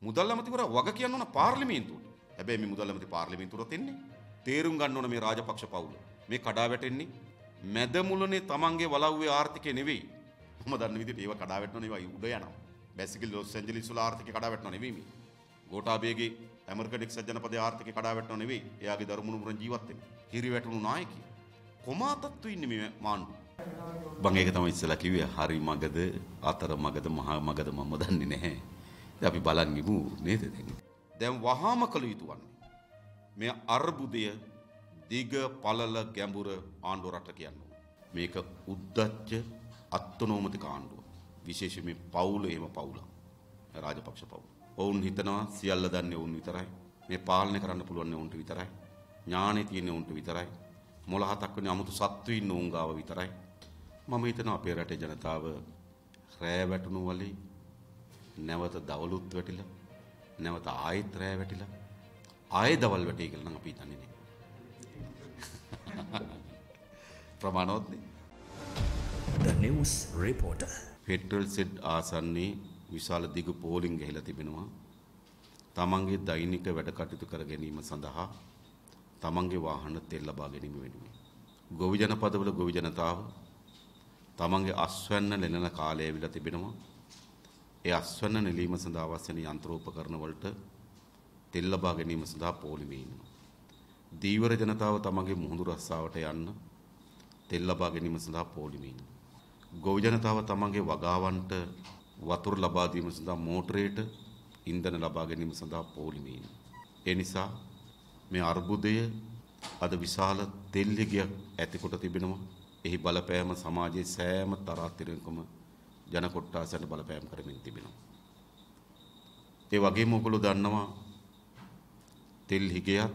මුදල් ඇමතිවරයා වග කියන්න ඕන පාර්ලිමේන්තුවට. හැබැයි මේ මුදල් ඇමති පාර්ලිමේන්තුවට එන්නේ තේරුම් ගන්න ඕන මේ රාජපක්ෂ පවුල. මේ කඩා වැටෙන්නේ මැද මුලනේ තමන්ගේ වලව්වේ ආර්ථිකය නෙවෙයි. මම දන්න විදිහට ඒව කඩා වැටෙනවා ඒවා උඩ යනවා. බැසිකලි ලොස් ඇන්ජලිස් වල ආර්ථිකය කඩා වැටෙනවා නෙවෙයි මේ. ගෝඨාභයගේ ඇමරිකන් එක්සත් ජනපදයේ ආර්ථිකය කඩා වැටෙනවා නෙවෙයි. එයාගේ දරුමුණුමුරන් ජීවත් වෙන්නේ. හිරි වැටුණු නායකයෙක්. කොමාතත්තු ඉන්නේ මේ මාණ්ඩු. බං ඒක තමයි ඉස්සලා කිව්වේ හරි මගද අතර මගද මහා මගද මම දන්නේ නැහැ. දැන් අපි බලන් ඉමු නේද දැන් වහාම කළ යුතු වන්නේ මේ අර්බුදය දිග පළල ගැඹුර ආණ්ඩුව රට කියන්නේ. මේක උද්දච්ච අත්නෝමතික ආණ්ඩුව. විශේෂයෙන් මේ පවුල එහෙම පවුල. රාජපක්ෂ පවුල. ඔවුන් හිතනවා සියල්ල දන්නේ ඔවුන් විතරයි. මේ පාලනය කරන්න පුළුවන් උන්ට විතරයි. ඥානෙ තියෙන උන්ට විතරයි. මොළ හතක් වෙන 아무තු සත්තු ඉන්න උන් ගාව විතරයි. මම හිතනවා අපේ රටේ ජනතාව රෑ වැටුණු වලේ නැවත දවලුත් වැටිලා නැවත ආයෙත් රෑ වැටිලා ආයෙ දවල් වැටේ කියලා නම් අපි හිතන්නේ නෑ. ප්‍රමාණවත් නේ. The News Reporter. Federal said ආසන්නයේ විශාල දිග පෝලිං ගහලා තිබෙනවා. තමන්ගේ දෛනික වැඩ කටයුතු කර ගැනීම සඳහා තමන්ගේ වාහන තෙල් ලබා ගැනීම වෙනුවෙන්. ගොවි ජනපදවල ගොවි ජනතාව තමන්ගේ අස්වැන්න නෙලන කාලය ඇවිල්ලා තිබෙනවා. ඒ අස්වැන්න නෙලීම සඳහා අවශ්‍ය වෙන යන්ත්‍රෝපකරණ වලට තෙල් ලබා ගැනීම සඳහා පෝලිමේ ඉන්නවා. දීවර ජනතාව තමන්ගේ මුහුදු රස්සාවට යන්න තෙල් ලබා ගැනීම සඳහා පෝලිමේ ඉන්නවා. ගොවි ජනතාව තමන්ගේ වගාවන්ට වතුර ලබා දීම සඳහා මෝටරේට ඉන්ධන ලබා ගැනීම සඳහා පෝලිමේ ඉන්නවා. ඒ නිසා මේ අර්බුදය අද විශාල තෙල් හිගයක් ඇතිකොට තිබෙනවා. එහි බලපෑම සමාජයේ සෑම තරාතිරයකම ජන කොට්ටාසයන්ට බලපෑම් කරමින් තිබෙනවා. ඒ වගේම ඔයගොල්ලෝ දන්නවා තෙල් හිගයත්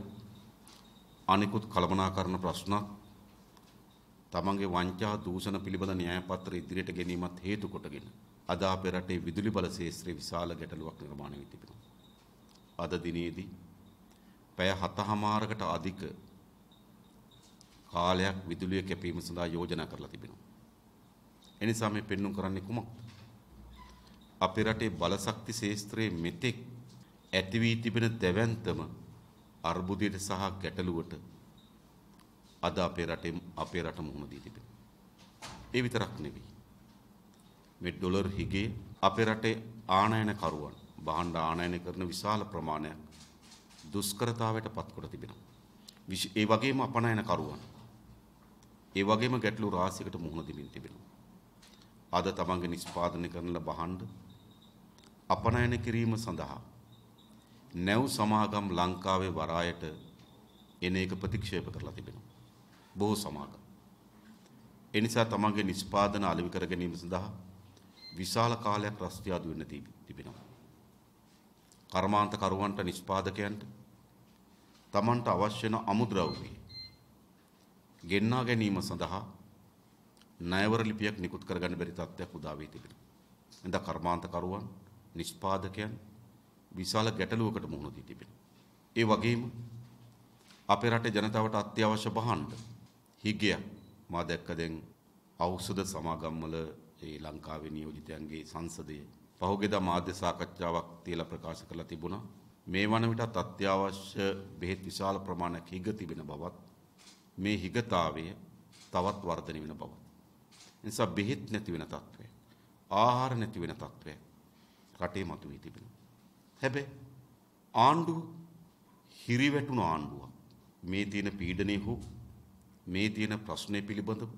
අනිකුත් කළමනාකරණ ප්‍රශ්නත් තමන්ගේ වංචා දූෂණ පිළිබඳ න්‍යාය පත්‍ර ඉදිරියට ගැනීමත් හේතු කොටගෙන අද අපේ රටේ විදුලි බල ශාස්ත්‍රයේ විශාල ගැටලුවක් නිර්මාණය වී තිබෙනවා. අද දිනේදී පැය 7:00කට අධික කාලයක් විදුලිය කැපීම සඳහා යෝජනා කරලා තිබෙනවා. එනිසා මේ පෙන්눔 කරන්නේ කුමක්ද? අපේ රටේ බලශක්ති ශාස්ත්‍රයේ මෙතෙක් ඇති වී තිබෙන දැවැන්තම අර්බුදයට සහ ගැටලුවට අද අපේ රට මුහුණ දී තිබෙනවා. ඒ විතරක් නෙවෙයි. මේ ඩොලර් හිගේ අපේ රටේ ආනයනකරුවන් භාණ්ඩ ආනයනය කරන විශාල ප්‍රමාණයක් දුෂ්කරතාවයට පත් කොට තිබෙනවා. ඒ වගේම අපනයනකරුවන් ඒ වගේම ගැටලු රාශියකට මුහුණ දෙමින් තිබෙනවා. අද තමන්ගේ නිෂ්පාදනය කරන භාණ්ඩ අපනයන කිරීම සඳහා නැව් සමාගම් ලංකාවේ වරායට එන එක ප්‍රතික්ෂේප කරලා තිබෙනවා. බොහෝ සමාගම්. ඒ නිසා තමන්ගේ නිෂ්පාදන අලෙවි කර ගැනීම සඳහා විශාල කාලයක් රස්තියාදු වෙන්න තිබෙනවා. කර්මාන්තකරුවන්ට නිෂ්පාදකයන්ට තමන්ට අවශ්‍ය වෙන අමුද්‍රව්‍ය ගෙන්වා ගැනීම සඳහා ණයවර ලිපියක් නිකුත් කරගන්න බැරි තත්ත්වයක් උදා වී තිබෙනවා. එඳ කර්මාන්තකරුවන් නිෂ්පාදකයන් විශාල ගැටලුවකට මුහුණ දී තිබෙනවා. ඒ වගේම අපේ රටේ ජනතාවට අත්‍යවශ්‍ය භාණ්ඩ හිගයක් මා දැක්ක දැන් ඖෂධ සමාගම් වල ඒ ලංකාවේ නියෝජිතයන්ගේ සංසදයේ පහුගියදා මාධ්‍ය සාකච්ඡාවක් තියලා ප්‍රකාශ කරලා තිබුණා. මේ වන විටත් අත්‍යවශ්‍ය බෙහෙත් විශාල ප්‍රමාණයක් හිග තිබෙන බවත් මේ හිගතාවය තවත් වර්ධනය වෙන බවත්. නිසා බෙහෙත් නැති වෙන තත්ත්වය, ආහාර නැති වෙන තත්ත්වය රටේ මතුවී තිබෙනවා. හැබැයි ආණ්ඩුව හිරිවැටුණු ආණ්ඩුවක්. මේ තියෙන පීඩනය හෝ මේ තියෙන ප්‍රශ්නේ පිළිබඳව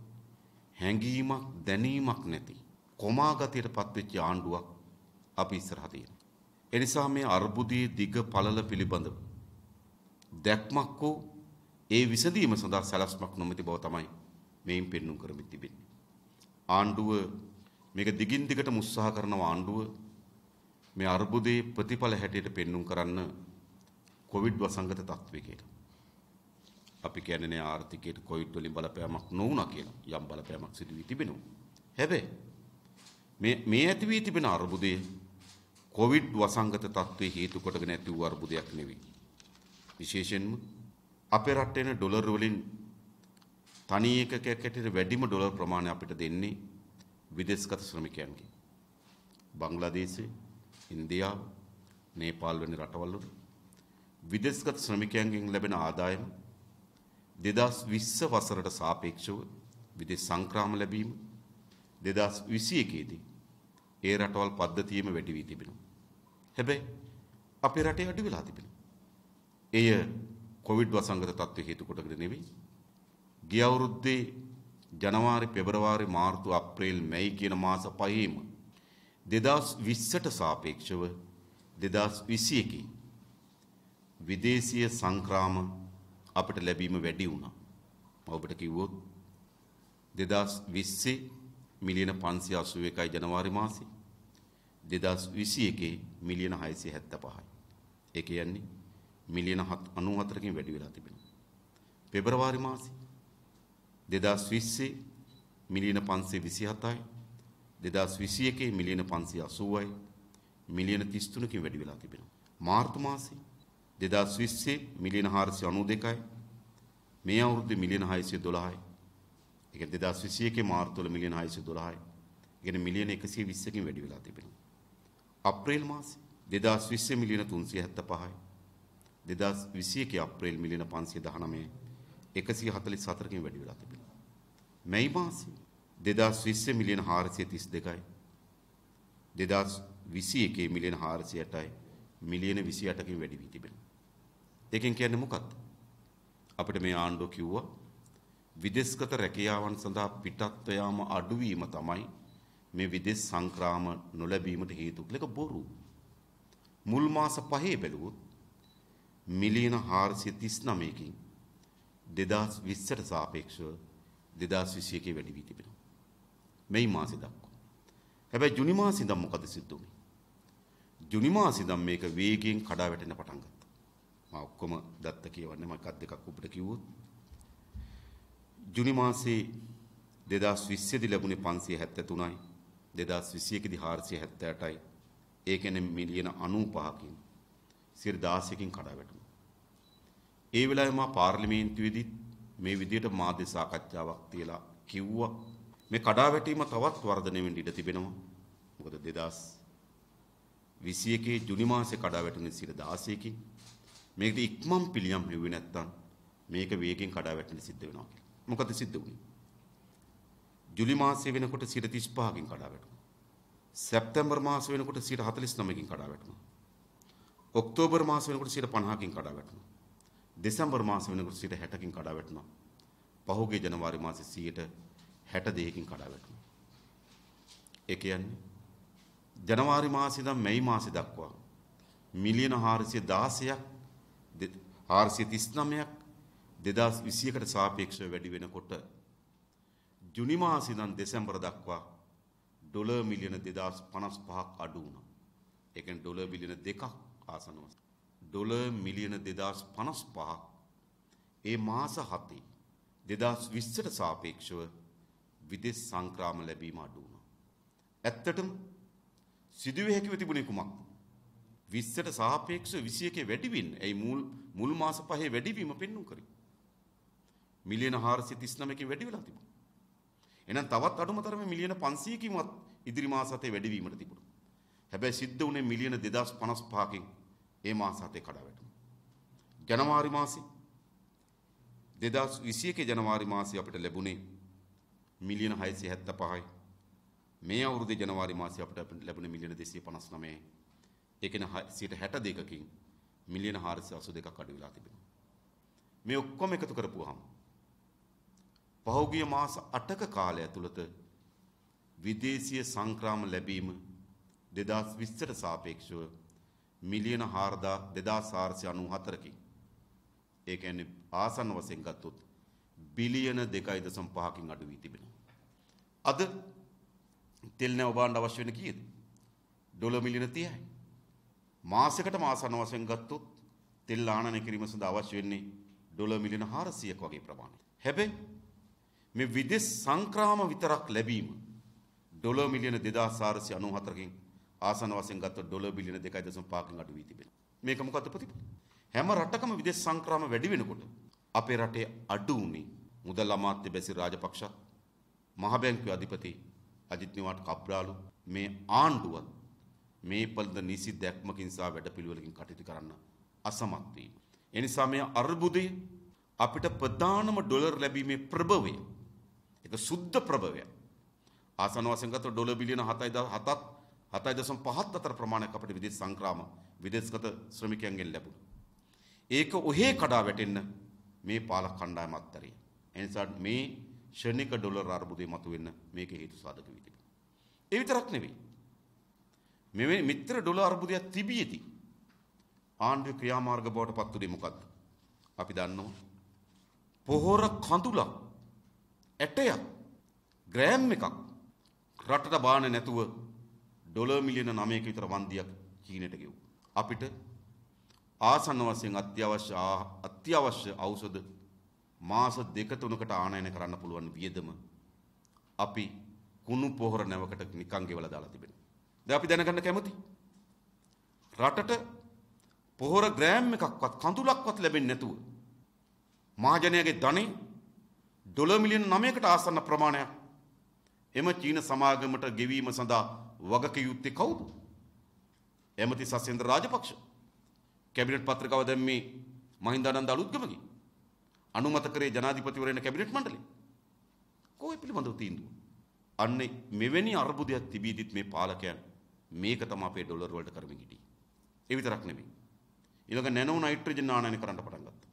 හැඟීමක් දැනීමක් නැති කොමාගතියට පත්වෙච්ච ආණ්ඩුවක් අපි ඉස්සරහ තියෙනවා. ඒ නිසා මේ අර්බුදයේ දිග පළල පිළිබඳව දැක්මක් හෝ ඒ විසඳීම සඳහා සැලැස්මක් නොමැති බව තමයි මේන් පෙන්눔 කරමින් තිබෙන්නේ. ආණ්ඩුව මේක දිගින් දිගටම උත්සාහ කරන ආණ්ඩුව මේ අර්බුදයේ ප්‍රතිඵල හැටියට පෙන්눔 කරන්න කොවිඩ් වසංගත තත්ත්වය කියලා. අපි කියන්නේ ආර්ථිකයට කොවිඩ් වලින් බලපෑමක් නොවුණා කියලා. යම් බලපෑමක් සිදු වී තිබෙනවා. හැබැයි මේ ඇති වී තිබෙන අර්බුදයේ කොවිඩ් වසංගත තත්ත්වයේ හේතු කොටගෙන ඇති වූ අර්බුදයක් නෙවෙයි. විශේෂයෙන්ම අපේ රටේ ඩොලර් වලින් තනි එකකයක් ඇටියට වැඩිම ඩොලර් ප්‍රමාණය අපිට දෙන්නේ විදේශගත ශ්‍රමිකයන්ගේ. බංග්ලාදේශය, ඉන්දියාව, නේපාල් වැනි රටවල් වල විදේශගත ශ්‍රමිකයන්ගෙන් ලැබෙන ආදායම 2020 වසරට සාපේක්ෂව විදේශ සංක්‍රාම ලැබීම 2021 දී ඒ රටවල් පද්ධතියෙම වැඩි වී තිබෙනවා. හැබැයි අපේ රටේ අඩු වෙලා තිබෙනවා. එය කොවිඩ් වසංගත තත්ත්වය හේතු කොටගෙන නෙවෙයි. ගිය අවුරුද්දේ ජනවාරි, පෙබරවාරි, මාර්තු, අප්‍රේල්, මැයි කියන මාස පහේම 2020ට සාපේක්ෂව 2021 විදේශීය සංක්‍රාම අපිට ලැබීම වැඩි වුණා. මම ඔබට කිව්වොත් 2020 මිලියන 581යි ජනවාරි මාසේ 2021 මිලියන 675යි. ඒ කියන්නේ මිලියන 94කින් වැඩි වෙලා තිබෙනවා. පෙබරවාරි මාසේ 2020 මිලියන 527යි 2021 මිලියන 580යි මිලියන 33කින් වැඩි වෙලා තිබෙනවා. මාර්තු මාසේ 2020 මිලියන 492යි මේ අවුරුද්දේ මිලියන 612යි. ඒ කියන්නේ 2021 මාර්තු වල මිලියන 612යි. ඒ කියන්නේ මිලියන 120කින් වැඩි වෙලා තිබෙනවා. අප්‍රේල් මාසේ 2020 මිලියන 375යි 2021 අප්‍රේල් මිලියන 519යි 144කින් වැඩි වෙලා තිබෙනවා. මැයි මාසේ 2020 මිලියන 432යි 2021 මිලියන 408යි මිලියන 28කින් වැඩි වී තිබෙනවා. ඒකෙන් කියන්නේ මොකක්ද? අපිට මේ ආණ්ඩුව කිව්වා විදේශගත රැකියාවන් සඳහා පිටත්ව යාම අඩුවීම තමයි මේ විදේශ සංක්‍රාම නොලැබීමට හේතු කියලා. බොරු. මුල් මාස පහේ බැලුවොත් මිලියන 439කින් 2020ට සාපේක්ෂව 2021 වැඩි වී තිබෙනවා. මේ මාසෙ දක්වා. හැබැයි ජුනි මාසෙ ඉඳන් මොකද සිද්ධ වුනේ? ජුනි මාසෙ ඉඳන් මේක වේගයෙන් කඩා වැටෙන්න පටන් ගත්තා. මම ඔක්කොම දත්ත කියවන්නේ මම එකක් දෙකක් ඔබට කිව්වොත්. ජුනි මාසේ 2020 දී ලැබුණේ 573යි 2021 දී 478යි. ඒ කියන්නේ මිලියන 95කින් 16කින් කඩා වැටුණා. ඒ වෙලාවේ මා පාර්ලිමේන්තුවේදී මේ විදියට මාධ්‍ය සාකච්ඡාවක් තියලා කිව්වා මේ කඩා වැටීම තවත් වර්ධනය වෙන්න ඉඩ තිබෙනවා. මොකද 2021 ජුනි මාසේ කඩා වැටුනේ 16කින්. මේකට ඉක්මන් පිළියම් හෙව්වේ නැත්නම් මේක වේගෙන් කඩා වැටෙන්න සිද්ධ වෙනවා කියලා. මොකද සිද්ධ වුනේ? ජූලි මාසයේ වෙනකොට 35කින් කඩා වැටුණා. සැප්තැම්බර් මාස වෙනකොට 49කින් කඩා වැටුණා. ඔක්තෝබර් මාස වෙනකොට 50කින් කඩා වැටුණා. දෙසැම්බර් මාස වෙනකොට 60කින් කඩා වැටුණා. පහුගිය ජනවාරි මාසේ 62කින් කඩා වැටුණා. ඒ කියන්නේ ජනවාරි මාසේ ඉඳන් මැයි මාසේ දක්වා මිලියන 416ක් 439ක් 2021ට සාපේක්ෂව වැඩි වෙනකොට ජුනි මාසේ ඉඳන් දෙසැම්බර දක්වා ඩොලර් මිලියන 2055ක් අඩු වුණා. ඒ කියන්නේ ඩොලර් බිලියන 2ක් ආසන්න වශයෙන්. ඩොලර් මිලියන 2055ක් ඒ මාස 7 2020ට සාපේක්ෂව විදේශ සංක්‍රාම ලැබීම අඩු වුණා. ඇත්තටම සිදුවිය හැකිව තිබුණේ කුමක්ද? 20ට සාපේක්ෂව 21 වැඩි වෙන්නේ. ඒ මුල් මාස පහේ වැඩිවීම පෙන්වු කරේ. මිලියන 439කින් වැඩි වෙලා තිබුණා. එහෙනම් තවත් අඩුම තරමේ මිලියන 500කින්වත් ඉදිරි මාස හතේ වැඩිවීමට තිබුණා. හැබැයි සිද්ධ වුණේ මිලියන 2055කින් ඒ මාස හතේ කඩා වැටුණා. ජනවාරි මාසේ 2021 ජනවාරි මාසේ අපිට ලැබුණේ මිලියන 675යි. මේ අවුරුද්දේ ජනවාරි මාසේ අපිට ලැබුණේ මිලියන 259යි. ඒ කියන්නේ 62කින් මිලියන 482ක් අඩු වෙලා තිබෙනවා. මේ ඔක්කොම එකතු කරපුවාම පහුගිය මාස 8ක කාලය ඇතුළත විදේශීය සංක්‍රාම ලැබීම 2020ට සාපේක්ෂව මිලියන 2494කින් ඒ කියන්නේ ආසන්න වශයෙන් ගත්තොත් බිලියන 2.5කින් අඩු වී තිබෙනවා. අද තෙල් නැව භාණ්ඩ අවශ්‍ය වෙන කීයද? ඩොලර් මිලියන 30යි. මාසයකට ආසන්න වශයෙන් ගත්තොත් තෙල් ආනයනය කිරීම සඳහා අවශ්‍ය වෙන්නේ ඩොලර් මිලියන 400ක් වගේ ප්‍රමාණයක්. හැබැයි මේ විදේශ සංක්‍රාම විතරක් ලැබීම ඩොලර් මිලියන 2494කින් ආසන්න වශයෙන් ගත්තොත් ඩොලර් බිලියන 2.5කින් අඩු වී තිබෙනවා. මේක මොකක්ද ප්‍රතිඵල? හැම රටකම විදේශ සංක්‍රාම වැඩි වෙනකොට අපේ රටේ අඩු වුණේ මුදල් අමාත්‍ය බැසිල් රාජපක්ෂ, මහ බැංකුවේ අධිපති අජිත් නිවාඩ් කප්රාලු මේ ආණ්ඩුවත් මේ පළඳ නිසි දැක්මකින් සහ වැඩපිළිවෙලකින් කටයුතු කරන්න අසමත් වීම. ඒ නිසා මේ අර්බුදය අපිට ප්‍රධානම ඩොලර් ලැබීමේ ප්‍රභවය ඒක සුද්ධ ප්‍රභවය. ආසන්න වශයෙන් ගත්ත ඩොලර් බිලියන 7.5 අතර ප්‍රමාණයක් අපිට විදේශ සංක්‍රාම විදේශගත ශ්‍රමිකයන්ගෙන් ලැබුණා. ඒක ඔහේ කඩා වැටෙන්න මේ පාලක කණ්ඩායම අත්හැරිය. ඒ නිසා මේ ශනික ඩොලර් අර්බුදය මතුවෙන්න මේක හේතු සාධක වී තිබෙනවා. ඒ විතරක් නෙවෙයි. මෙවැනි මිත්‍ර ඩොලර් අර්බුදයක් තිබියදී ආණ්ඩුවේ ක්‍රියාමාර්ග බවට පත් වුණේ මොකද්ද? අපි දන්නවා. පොහොර කඳුලක් ඇටයක් ග්‍රෑම් එකක් රටට බාන්නේ නැතුව ඩොලර් මිලියන 9ක විතර වන්දියක් චීනයට ගෙවුවා. අපිට ආසන්න වශයෙන් අත්‍යවශ්‍ය ඖෂධ මාස 2-3කට ආනයනය කරන්න පුළුවන් වියදම අපි කුණු පොහොර නැවකට නිකන් ගෙවලා දාලා තිබෙනවා. දැන් අපි දැනගන්න කැමති රටට පොහොර ග්‍රෑම් එකක්වත් කඳුලක්වත් ලැබෙන්නේ නැතුව මහජනයාගේ ධනෙ ඩොලර් මිලියන 9කට ආසන්න ප්‍රමාණයක් එම චීන සමාගමට ගෙවීම සඳහා වගකිව යුත්තේ කවුද? එමෙති සසේන්ද්‍ර රාජපක්ෂ. කැබිනට් පත්‍රිකාව දැම්මේ මහින්දානන්ද අලුත්ගමගේ. අනුමත කරේ ජනාධිපතිවරයාගේ කැබිනට් මණ්ඩලය. කොහේ පිළිබඳව තීන්දුව? අන්නේ මෙවැනි අර්බුදයක් තිබීදිත් මේ පාලකයන් මේක තමයි අපේ ඩොලර් වලට කරමින් හිටියේ. ඒ විතරක් නෙමෙයි. ඊළඟ නැනෝ නයිට්‍රජන් ආනයනය කරන්න පටන් ගත්තා.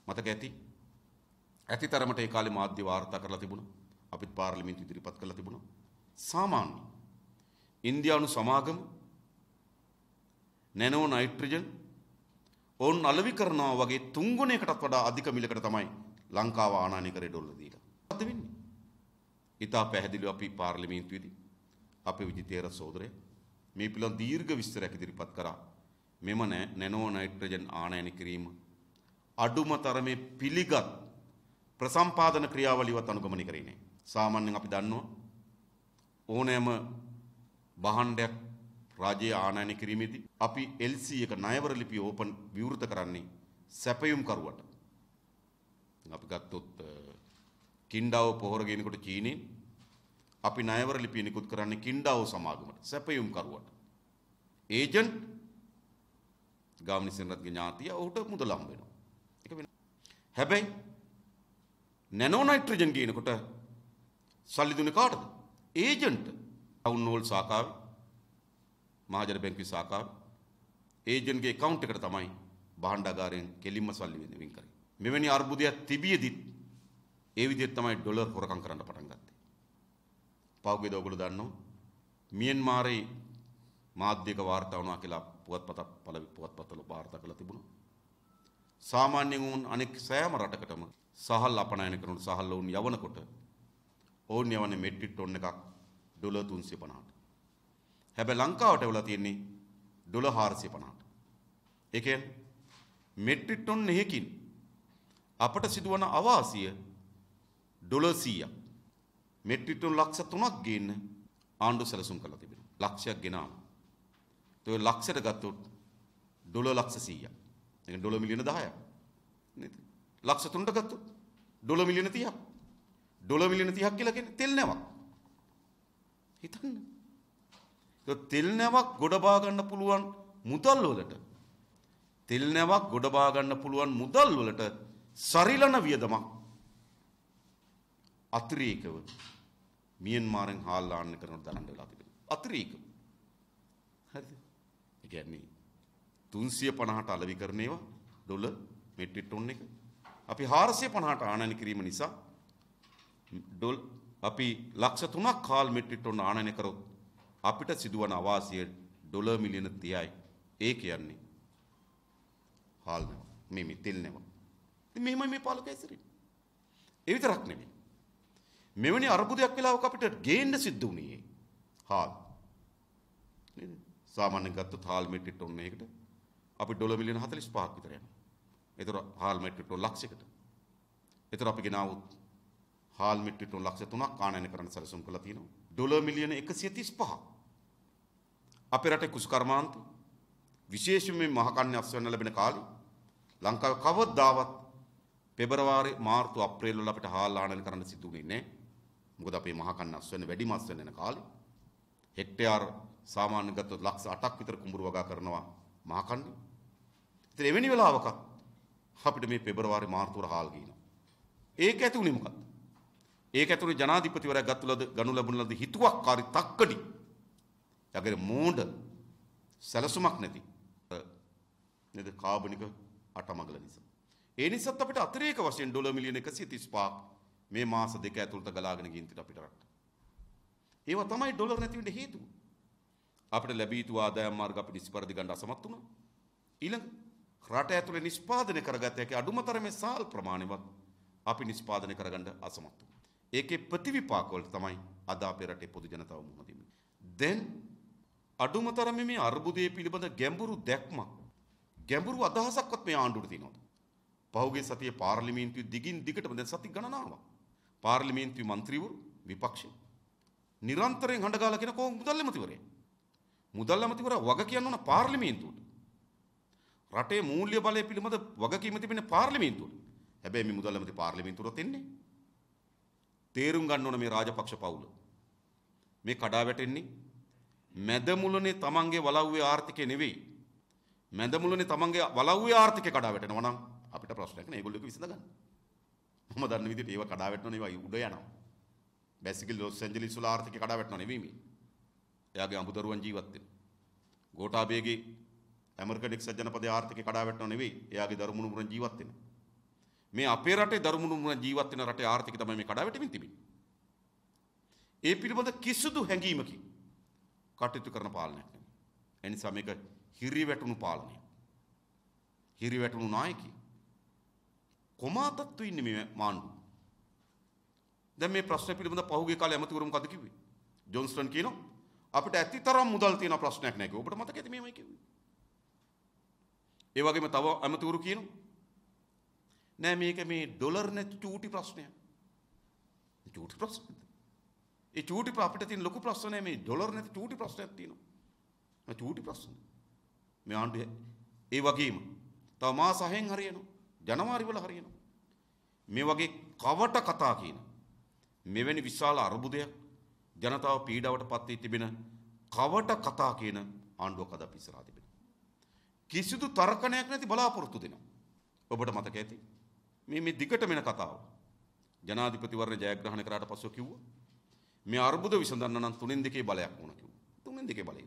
මතක ඇති තරමට ඒ කාලේ මාධ්‍ය වාර්තා කරලා තිබුණා. අපිත් පාර්ලිමේන්තු ඉදිරිපත් කරලා තිබුණා. සාමාන්‍ය ඉන්දියානු සමාගම නැනෝ නයිට්‍රජන් ඕන් අලෙවි කරනවා වගේ 3 ගුණයකටත් වඩා අධික මිලකට තමයි ලංකාව ආනයනය කරේ ඩොලර් දීලා. මොකද වෙන්නේ? ඉතා පැහැදිලිව අපි පාර්ලිමේන්තුවේදී අපේ විජිතේර සහෝදරයා මේ පිළිබඳ දීර්ඝ විස්තරයක් ඉදිරිපත් කරා. මෙම නැනෝ නයිට්‍රජන් ආනයනය කිරීම අඩුම තරමේ පිළිගත් ප්‍රසම්පාදන ක්‍රියාවලියවත් අනුගමනය කරේ නැහැ. සාමාන්‍යයෙන් අපි දන්නවා ඕනෑම භාණ්ඩයක් රාජ්‍ය ආනයනය කිරීමේදී අපි LC එක ණයවර ලිපිය ඕපන් විවෘත කරන්නේ සැපයුම් කරුවට. අපි ගත්තොත් කින්ඩාව පොහොර ගෙනකොට චීනයේ අපි ණයවර ලිපිය නිකුත් කරන්නේ කින්ඩාව සමාගමට සැපයුම් කරුවට. ඒජන්ට් ගාමිණීසේනරත්ගේ ඥාතිය ඔහුට මුදල් හම්බ වෙනවා. ඒක වෙන. හැබැයි නැනෝ නයිට්‍රජන් ගේනකොට සල්ලි දුන්නේ කාටද? ඒජන්ට්. ටවුන් හෝල් සාකාවේ මහජන බැංකුවේ සාකාවේ ඒජන්ට්ගේ account එකට තමයි භාණ්ඩාගාරයෙන් කෙලින්ම සල්ලි වෙන් කරේ. මෙවැනි අර්බුදයක් තිබියදිත් ඒ විදිහට තමයි ඩොලර් හොරකම් කරන්න පටන් ගත්තේ. පහුගියද ඔයගොල්ලෝ දන්නවා මියන්මාරේ මාධ්‍යක වාර්තා වුණා කියලා පුවත්පත්වල වාර්තා කරලා තිබුණා. සාමාන්‍යයෙන් උන් අනෙක් සෑම රටකටම සහල් අපනයන කරනකොට සහල් වුන් යවනකොට ඕන් යවන්නේ මෙට්‍රික් ටොන් එකක් ඩොලර් 350ට. හැබැයි ලංකාවට වෙලා තියෙන්නේ ඩොලර් 450ට. ඒ කියන්නේ මෙට්‍රික් ටොන් එකකින් අපට සිදුවන අවාසිය ඩොලර් 100ක්. මෙට්‍රික් ටොන් ලක්ෂ 3ක් ගේන්න ආණ්ඩුව සැලසුම් කරලා තිබෙනවා. ලක්ෂයක් ගෙනාම. ඒ ලක්ෂයට ගත්තොත් ඩොලර් ලක්ෂ 100ක්. ඒක ඩොලර් මිලියන 10ක්. නේද? ලක්ෂ 3ට ගත්තොත් ඩොලර් මිලියන 30ක්. ඩොලර් මිලියන 30ක් කියලා කියන්නේ තෙල් නැවක්. හිතන්න. ඒක තෙල් නැවක් ගොඩ බා ගන්න පුළුවන් මුදල් වලට තෙල් නැවක් ගොඩ බා ගන්න පුළුවන් මුදල් වලට සරිලන වියදමක් අතිරේකව මියන්මාරෙන් හාල් ආන්න කරන දරන්න වෙලා තිබෙනවා. අතිරේකව. හරිද? ඒ කියන්නේ 350ට අලෙවි කරන ඒවා ඩොලර් මෙට්‍රික් ටොන් එක අපි 450ට ආනයනය කිරීම නිසා අපි ලක්ෂ 3ක් කාල් මෙට්‍රික් ටොන් ආනයනය කරොත් අපිට සිදුවන අවාසිය ඩොලර් මිලියන 30යි. ඒ කියන්නේ හාල් නෙමෙයි තෙල් නෙමෙයි. ඉතින් මෙහෙමයි මේ පාලකය ඉස්සරින්. ඒ විතරක් නෙමෙයි. මෙවැනි අර්බුදයක් වෙලාවක අපිට ගේන්න සිද්ධ වුණේ හාල්. නේද? සාමාන්‍යයෙන් ගත්තොත් හාල් මෙට්‍රික් ටොන් එකකට අපි ඩොලර් මිලියන 45ක් විතර යනවා. ඒතර හාල් මෙට්‍රික් ටොන් ලක්ෂයකට. ඒතර අපි ගෙනාවුත් හාල් මෙට්‍රික් ටොන් ලක්ෂ 3ක් ආනයනය කරන්න සැලසුම් කරලා තියෙනවා. ඩොලර් මිලියන 135ක්. අපේ රටේ කුසකර්මාන්ත විශේෂයෙන්ම මහකන්නේ අස්වැන්න ලැබෙන කාලේ ලංකාවේ කවදාවත් පෙබරවාරි මාර්තු අප්‍රේල් වල අපිට හාල් ආනයනය කරන්න සිදුුනේ නැහැ. මොකද අපේ මහකන්නේ අස්වැන්න වැඩිම අස්වැන්න යන කාලේ. හෙක්ටයාර් සාමාන්‍ය ගත්තොත් ලක්ෂ 8ක් විතර කුඹුරු වගා කරනවා මහකන්නේ. ඉතින් එවැනි වෙලාවක අපිට මේ පෙබරවාරි මාර්තු වර හාල් ගිනවා. ඒක ඇතුළේ මොකක්ද? ඒක ඇතුළේ ජනාධිපතිවරයා ගනු ලැබුණ ලද හිතුවක්කාරී තක්කඩි. යගේ මෝඩ සැලසුමක් නැති නේද කාබනික අටමගල නිසා. ඒ නිසාත් අපිට අතිරේක වශයෙන් ඩොලර් මිලියන 135ක් මේ මාස දෙක ඇතුළත ගලාගෙන ගින් තිට අපිට රට. ඒව තමයි ඩොලර් නැති වෙන්න හේතුව. අපිට ලැබී යුතු ආදායම් මාර්ග අපි නිස්පරදි ගන්න අසමත් වුණා. ඊළඟ රට ඇතුලේ නිෂ්පාදනය කරගත හැකි අඩුම තරමේ සාල් ප්‍රමාණයවත් අපි නිෂ්පාදනය කරගන්න අසමත් වුණා. ඒකේ ප්‍රතිවිපාක වලට තමයි අද අපේ රටේ පොදු ජනතාව මුහුණ දෙන්නේ. දැන් අඩුම තරමේ මේ අර්බුදයේ පිළිබඳ ගැඹුරු දැක්මක් ගැඹුරු අදහසක්වත් මේ ආණ්ඩුවට තියෙනවද? පහුගිය සතියේ පාර්ලිමේන්තුවේ දිගින් දිගටම දැන් සති ගණනාවක් පාර්ලිමේන්තුවේ മന്ത്രിවරු විපක්ෂය නිරන්තරයෙන් හඬගාලා කියන කොහොම මුදල් ඇමතිවරයා. මුදල් ඇමතිවරයා වග කියන්න ඕන පාර්ලිමේන්තුවට. රටේ මූල්‍ය බලය පිළිබඳ වගකීම තිබෙන පාර්ලිමේන්තුවට. හැබැයි මේ මුදල් ඇමති පාර්ලිමේන්තුවට එන්නේ. තේරුම් ගන්න ඕන මේ රාජපක්ෂ පවුල. මේ කඩා වැටෙන්නේ මැදමුලනේ තමන්ගේ වලව්වේ ආර්ථිකය නෙවෙයි. මැදමුලනේ තමන්ගේ වලව්වේ ආර්ථිකය කඩා වැටෙනවා නම් අපිට ප්‍රශ්නයක් නෑ. ඒගොල්ලෝ ඒක විසඳ ගන්න. මම දන්න විදිහට ඒව කඩා වැටෙනවා නෙවෙයි උඩ යනවා. බැසිකලි ලොස් ඇන්ජලිස් වල ආර්ථිකය කඩා වැටෙනවා නෙවෙයි මේ. එයාගේ අඹදරුවන් ජීවත් වෙනවා. ගෝඨාභයගේ ඇමරිකන් එක්සත් ජනපදයේ ආර්ථිකය කඩා වැටෙනවා නෙවෙයි. එයාගේ දරුමුණුමුරන් ජීවත් වෙනවා. මේ අපේ රටේ දරුමුණුමුරන් ජීවත් වෙන රටේ ආර්ථිකය තමයි මේ කඩා වැටෙමින් තිබෙන්නේ. ඒ පිළිබඳ කිසිදු හැඟීමකින් කටයුතු කරන පාලනයක් නෙවෙයි. ඒ නිසා මේක හිරිවැටුණු පාලනයක්. හිරිවැටුණු නායකයෙක්. කොමාතත්තු ඉන්නේ මේ මාණ්ඩු. දැන් මේ ප්‍රශ්න පිළිබඳ පහුගිය කාලේ ඇමතිවරු මොකද කිව්වේ? ජොන්ස්ටන් කියනවා අපිට ඇතිතරම් මුදල් තියෙන ප්‍රශ්නයක් නැහැ කිව්වා. ඔබට මතක ඇති මේමයි කිව්වේ. ඒ වගේම තව ඇමතිවරු කියනවා නෑ මේක මේ ඩොලර් නැති චූටි ප්‍රශ්නයක්. චූටි ප්‍රශ්නද? ඒ චූටි අපිට තියෙන ලොකු ප්‍රශ්න නෑ මේ ඩොලර් නැති චූටි ප්‍රශ්නයක් තියෙනවා. මේ චූටි ප්‍රශ්න. මේ ආණ්ඩුවේ ඒ වගේම තව මාස 6න් හරියනවා. ජනවාරි වල හරියනවා. මේ වගේ කවට කතා කියන මෙවැනි විශාල අර්බුදයක් ජනතාව පීඩාවට පත් වී තිබෙන කවට කතා කියන ආණ්ඩුවක් අද අපි ඉස්සරහා තිබෙනවා. කිසිදු තර්කණයක් නැති බලාපොරොත්තු දෙනවා. ඔබට මතක ඇති මේ දිගටම එන කතාව. ජනාධිපතිවරණ ජයග්‍රහණය කරාට පස්සෙ කිව්වා මේ අර්බුද විසඳන්න නම් 3/2 බලයක් ඕන කිව්වා. 3/2 බලය.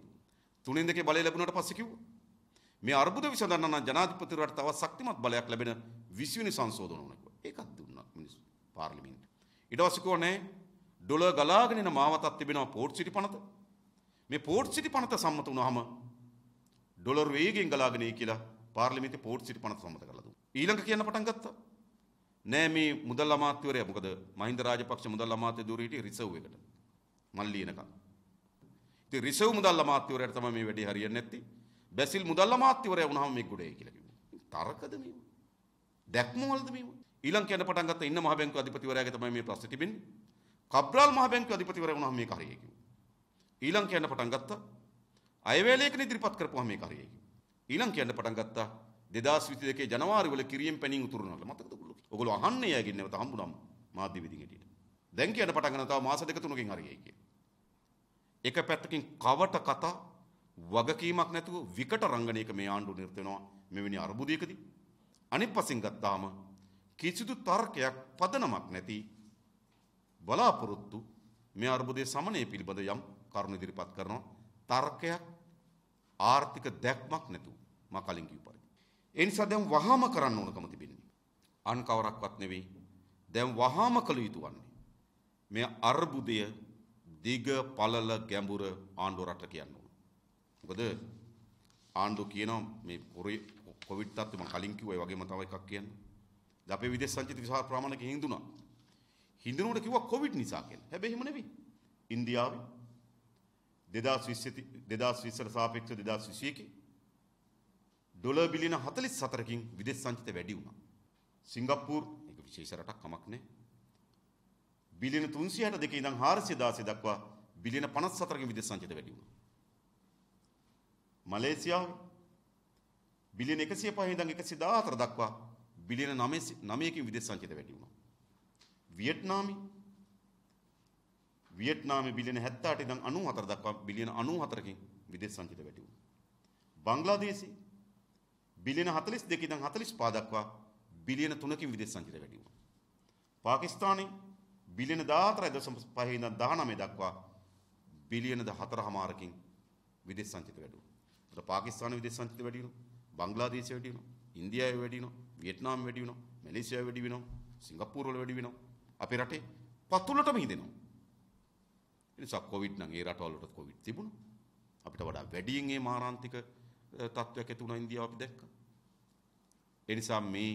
3/2 බලය ලැබුණාට පස්සේ කිව්වා මේ අර්බුද විසඳන්න නම් ජනාධිපතිවරට තවත් ශක්තිමත් බලයක් ලැබෙන 20 වෙනි සංශෝධන ඕන කිව්වා. ඒකත් දුන්නා මිනිස්සු පාර්ලිමේන්තුවේ. ඊට පස්සේ කිව්වනේ ඩොලර් ගලාගෙන යන මාවතක් තිබෙනවා පෝර්ට් සිටි පනත. මේ පෝර්ට් සිටි පනත සම්මත වුණාම ඩොලර් වේගයෙන් ගලාගෙන එයි කියලා පාර්ලිමේන්තුවේ පෝර්ට් සිටි පනත සම්මත කරලා දුන්නා. ඊළඟ කියන්න පටන් ගත්තා. නෑ මේ මුදල් අමාත්‍යවරයා මොකද මහින්ද රාජපක්ෂ මුදල් අමාත්‍ය දුර හිටියේ රිසර්ව් එකට. මල්ලි එනකම්. ඉතින් රිසර්ව් මුදල් අමාත්‍යවරයාට තමයි මේ වැඩේ හරියන්නේ නැත්තේ. බැසිල් මුදල් අමාත්‍යවරයා වුණාම මේක ගොඩේ කියලා කිව්වා. තරකද මේව? දැක්මවලද මේව? ඊළඟ කියන්න පටන් ගත්තා ඉන්න මහ බැංකුව අධිපතිවරයාගේ තමයි මේ ප්‍රශ්නේ තිබෙන්නේ. කබ්‍රාල් මහ බැංකුව අධිපතිවරයා වුණාම මේක හරියයි කිව්වා. ඊළඟ කියන්න පටන් ගත්තා අයවැයලේඛන ඉදිරිපත් කරපුවාම මේක හරියයි කිව්වා. ඊළඟ කියන්න පටන් ගත්තා 2022 ජනවාරි වල කිරියෙන් පැනින් උතුරනවල මතකද ඔයගොල්ලෝ? ඔයගොල්ලෝ අහන්නේ යකින් නැවත හම්බුනම මාධ්‍ය විදිහින් හිටියට. දැන් කියන්න පටන් ගන්නවා තව මාස දෙක තුනකින් හරියයි කියලා. එක පැත්තකින් කවට කතා වගකීමක් නැතුව විකට රංගනයක මේ ආණ්ඩුව නිරත වෙනවා මෙවැනි අර්බුදයකදී. අනිත් පස්සෙන් ගත්තාම කිසිදු තර්කයක් පදනමක් නැති බලාපොරොත්තු මේ අර්බුදයේ සමනය පිළිබඳ යම් කරුණු ඉදිරිපත් කරනවා. තර්කයක් ආර්ථික දැක්මක් නැතුව මා කලින් කිව්ව පරිදි. ඒ නිසා දැන් වහාම කරන්න ඕනකම තිබෙන්නේ. අන් කවරක්වත් නෙවෙයි. දැන් වහාම කළ යුතු වන්නේ මේ අර්බුදය දිග පළල ගැඹුර ආණ්ඩුව රට කියන්න ඕන. මොකද ආණ්ඩුව කියනවා මේ කොවිඩ් තත්ත්වය මම කලින් කිව්වා ඒ වගේම තව එකක් කියන්න. දැන් අපේ විදේශ සංචිත විශාල ප්‍රමාණයක හිඳුණා. හිඳුනට කිව්වා කොවිඩ් නිසා කියලා. හැබැයි එහෙම නෙවෙයි. ඉන්දියාවේ 2020ට සාපේක්ෂව 2021 ඩොලර් බිලියන 44කින් විදේශ සංචිත වැඩි වුණා. සිංගප්පූර් ඒක විශේෂ රටක් කමක් නැහැ. බිලියන 362 ඉඳන් 416 දක්වා බිලියන 54කින් විදේශ සංචිත වැඩි වුණා. මලේසියාවේ බිලියන 105 ඉඳන් 114 දක්වා බිලියන 9කින් විදේශ සංචිත වැඩි වුණා. වියට්නාමයේ බිලියන 78 ඉඳන් 94 දක්වා බිලියන 94කින් විදේශ සංචිත වැඩි වුණා. බංග්ලාදේශයේ බිලියන 42 ඉඳන් 45 දක්වා බිලියන 3කින් විදේශ සංචිත වැඩි වුණා. පාකිස්තානයේ බිලියන 14.5 ඉඳන් 19 දක්වා බිලියන 4.5කින් විදේශ සංචිත වැඩි වුණා. ඒතර පාකිස්තානයේ විදේශ සංචිත වැඩි වෙනවා. බංග්ලාදේශය වැඩි වෙනවා. ඉන්දියාවේ වැඩි වෙනවා. වියට්නාම වැඩි වෙනවා. මැලේසියාවේ වැඩි වෙනවා. සිංගප්පූරු වල වැඩි වෙනවා. අපේ රටේ පතුලටම හිදෙනවා. ඒ නිසා කොවිඩ් නම් ඒ රටවල වලට කොවිඩ් තිබුණා. අපිට වඩා වැඩියෙන් මේ මාරාන්තික තත්ත්වයක් ඇති වුණා ඉන්දියාව අපි දැක්කා. ඒ නිසා මේ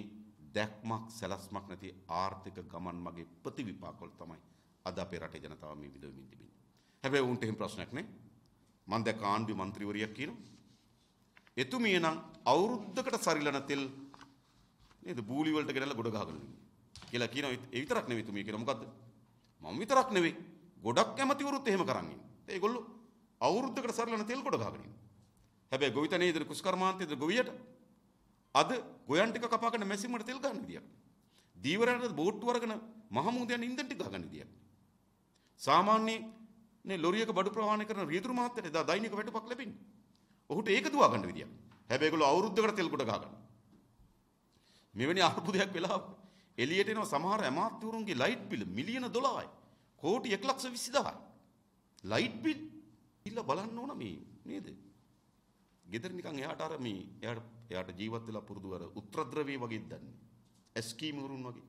දැක්මක් සැලැස්මක් නැති ආර්ථික ගමන් මගේ ප්‍රතිවිපාක වල තමයි අද අපේ රටේ ජනතාව මේ විඳවින්න තිබෙන්නේ. හැබැයි උන්ට එහෙම ප්‍රශ්නයක් නෑ. මම දැක්ක ආණ්ඩුවේ മന്ത്രിවරියක් කියනවා. එතුමිය නම් අවුරුද්දකට සරිලන තෙල් නේද බූලි වලට ගෙනල්ලා ගොඩ ගහගෙන ඉන්නේ. කියලා කියනවා. ඒ විතරක් නෙවෙයි එතුමිය කියනවා මොකද්ද? මම විතරක් නෙවෙයි. ගොඩක් ඇමතිවරුත් එහෙම කරන් ඉන්නේ. ඒගොල්ලෝ අවුරුද්දකට සරිලන තෙල් ගොඩ ගහගෙන ඉන්නේ. හැබැයි ගොවිතැනේ ඉදිරි කුස්කර්මාන්තයේද ගොවියට අද ගොයන් ටික කපාගෙන මැෂින් වල තෙල් ගන්න විදියක්. දීවරයට බෝට්ටු අරගෙන මහමුද යන ඉන්ධන ටික ගන්න විදියක්. සාමාන්‍ය නේ ලොරියක බඩු ප්‍රවාහනය කරන රියදුරු මහත්තයට එදා දෛනික වැටුපක් ලැබෙන්නේ. ඔහුට ඒක දුවා ගන්න විදියක්. හැබැයි ඒගොල්ලෝ අවුරුද්දකට තෙල් ගොඩ ගහගන්න. මෙවැනි අර්බුදයක් වෙලා එළියට එනවා සමහර අමාත්‍යවරුන්ගේ ලයිට් බිල මිලියන 12යි. කෝටි 1,20,000යි. ලයිට් බිල් ඉල්ල බලන්න ඕන මේ නේද? ගෙදර නිකන් එයාට අර මේ එයාට ජීවත් වෙලා පුරුදු අර උත්තරද්‍රව්‍ය වගේ දන්නේ. ඇස්කීමවරුන් වගේ.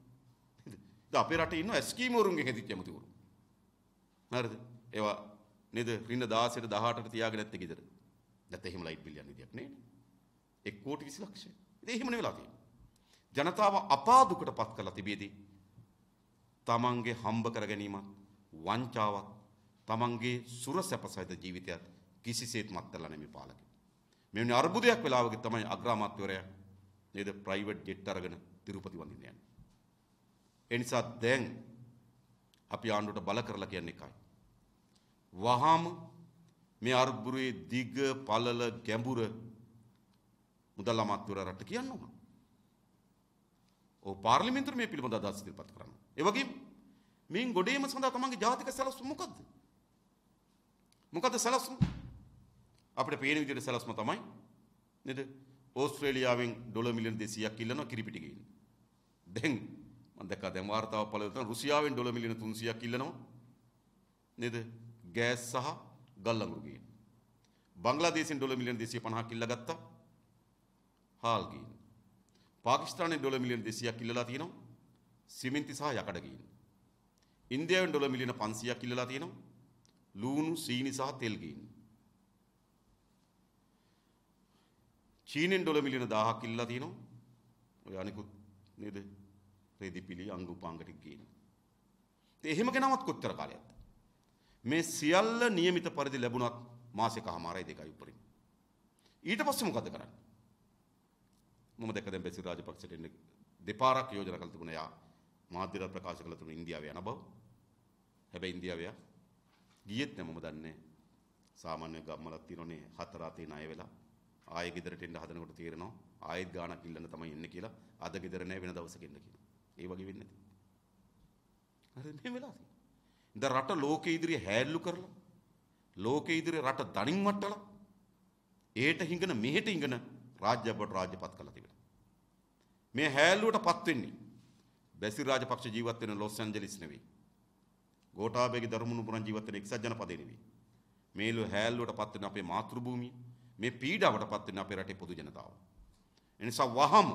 නේද? දැන් අපේ රටේ ඉන්න ඇස්කීමවරුන්ගේ හැදිච්ච ඇමතිවරු. හරිද? ඒවා නේද? රින්න 16ට 18ට තියාගෙන නැත්තේ ගෙදර. නැත්නම් එහෙම ලයිට් බිල් යන විදියක් නේ. 1 කෝටි 20 ලක්ෂය. ඉතින් එහෙම නෙවෙලා තියෙන්නේ. ජනතාව අපාදුකට පත් කරලා තිබෙදී තමන්ගේ හම්බ කර ගැනීමත් වංචාවක් තමන්ගේ සුරසැපසහිත ජීවිතයත් කිසිසේත් මත්තරලා නෙමෙයි පාලකේ. මෙවැනි අර්බුදයක් වෙලාවක තමයි අග්‍රාමාත්‍යවරයා නේද ප්‍රයිවට් ජෙට් අරගෙන තිරුපති වඳින්න යන්නේ. ඒ නිසා දැන් අපි ආණ්ඩුවට බල කරලා කියන්නේ එකයි. වහාම මේ අර්බුදයේ දිග පළල ගැඹුර මුදල් අමාත්‍යවරයා රට කියන්න ඕන. ඔව් පාර්ලිමේන්තුවේ මේ පිළිබඳව අදහස් ඉදිරිපත් කරන්න. ඒ වගේම මේන් ගොඩේම සඳහා තමන්ගේ ජාතික සැලසුම මොකද්ද? මොකද්ද සැලසුම? අපිට පේන විදිහට සැලසුම තමයි නේද? ඕස්ට්‍රේලියාවෙන් ඩොලර් මිලියන 200ක් ඉල්ලනවා කිරිපිටි ගේන්න. දැන් මම දැක්කා දැන් වාර්තාවක් පළ වෙනවා රුසියාවෙන් ඩොලර් මිලියන 300ක් ඉල්ලනවා නේද? ගෑස් සහ ගල් අඟුරු ගේන්න. බංග්ලාදේශෙන් ඩොලර් මිලියන 250ක් ඉල්ලගත්තා. හාල් ගේන්න. පාකිස්තානයේ ඩොලර් මිලියන 200ක් ඉල්ලලා තියෙනවා සිමෙන්ති සහ යකඩ ගේන්න. ඉන්දියාවෙන් ඩොලර් මිලියන 500ක් ඉල්ලලා තියෙනවා ලූණු සීනි සහ තෙල් ගේන්න. චීනෙන් ඩොලර් මිලියන 1000ක් ඉල්ලලා තියෙනවා ඔය අනිකුත් නේද රෙදිපිලි අංග උපාංග ටික ගේන්න. ඉතින් එහෙම ගෙනවත් කොච්චර කාලයක්ද? මේ සියල්ල નિયમિત පරිදි ලැබුණත් මාසෙකමාරයි දෙකයි උඩරින්. ඊට පස්සේ මොකද කරන්නේ? මම දැක්ක දැන් බැසිල් රාජපක්ෂට එන්නේ දෙපාරක් යෝජනා කළ තිබුණා යා මාධ්‍යවල ප්‍රකාශ කළ තුන ඉන්දියාවේ යන බව. හැබැයි ඉන්දියාවේ ගියෙත් නෑ මම දන්නේ. සාමාන්‍ය ගම්වලක් තියෙනනේ 4 ණය වෙලා ආයෙ ගෙදරට එන්න හදනකොට තේරෙනවා ආයෙත් ගාණක් ඉල්ලන්න තමයි එන්නේ කියලා. අද ගෙදර නෑ වෙන දවසක එන්න කියලා. ඒ වගේ වෙන්නේ නැති. හරි මේ වෙලා තියෙන්නේ. ඉතින් රට ලෝකෙ ඉදිරියේ හැල්ලු කරලා ලෝකෙ ඉදිරියේ රට දණින් වට්ටලා ඒට හිඟන මෙහෙට හිඟන රාජ්‍යබට රාජ්‍යපත් කළා තිබෙනවා. මේ හැල්ලුවටපත් වෙන්නේ බැසිල් රාජපක්ෂ ජීවත් වෙන ලොස් ඇන්ජලිස් නෙවෙයි. ගෝඨාභයගේ ධර්මනුපුරන් ජීවත් වෙන එක්සත් ජනපදේ නෙවෙයි. මේ හැල්ලුවටපත් වෙන අපේ මාතෘ භූමිය මේ පීඩාවටපත් වෙන අපේ රටේ පොදු ජනතාව. ඒ නිසා වහම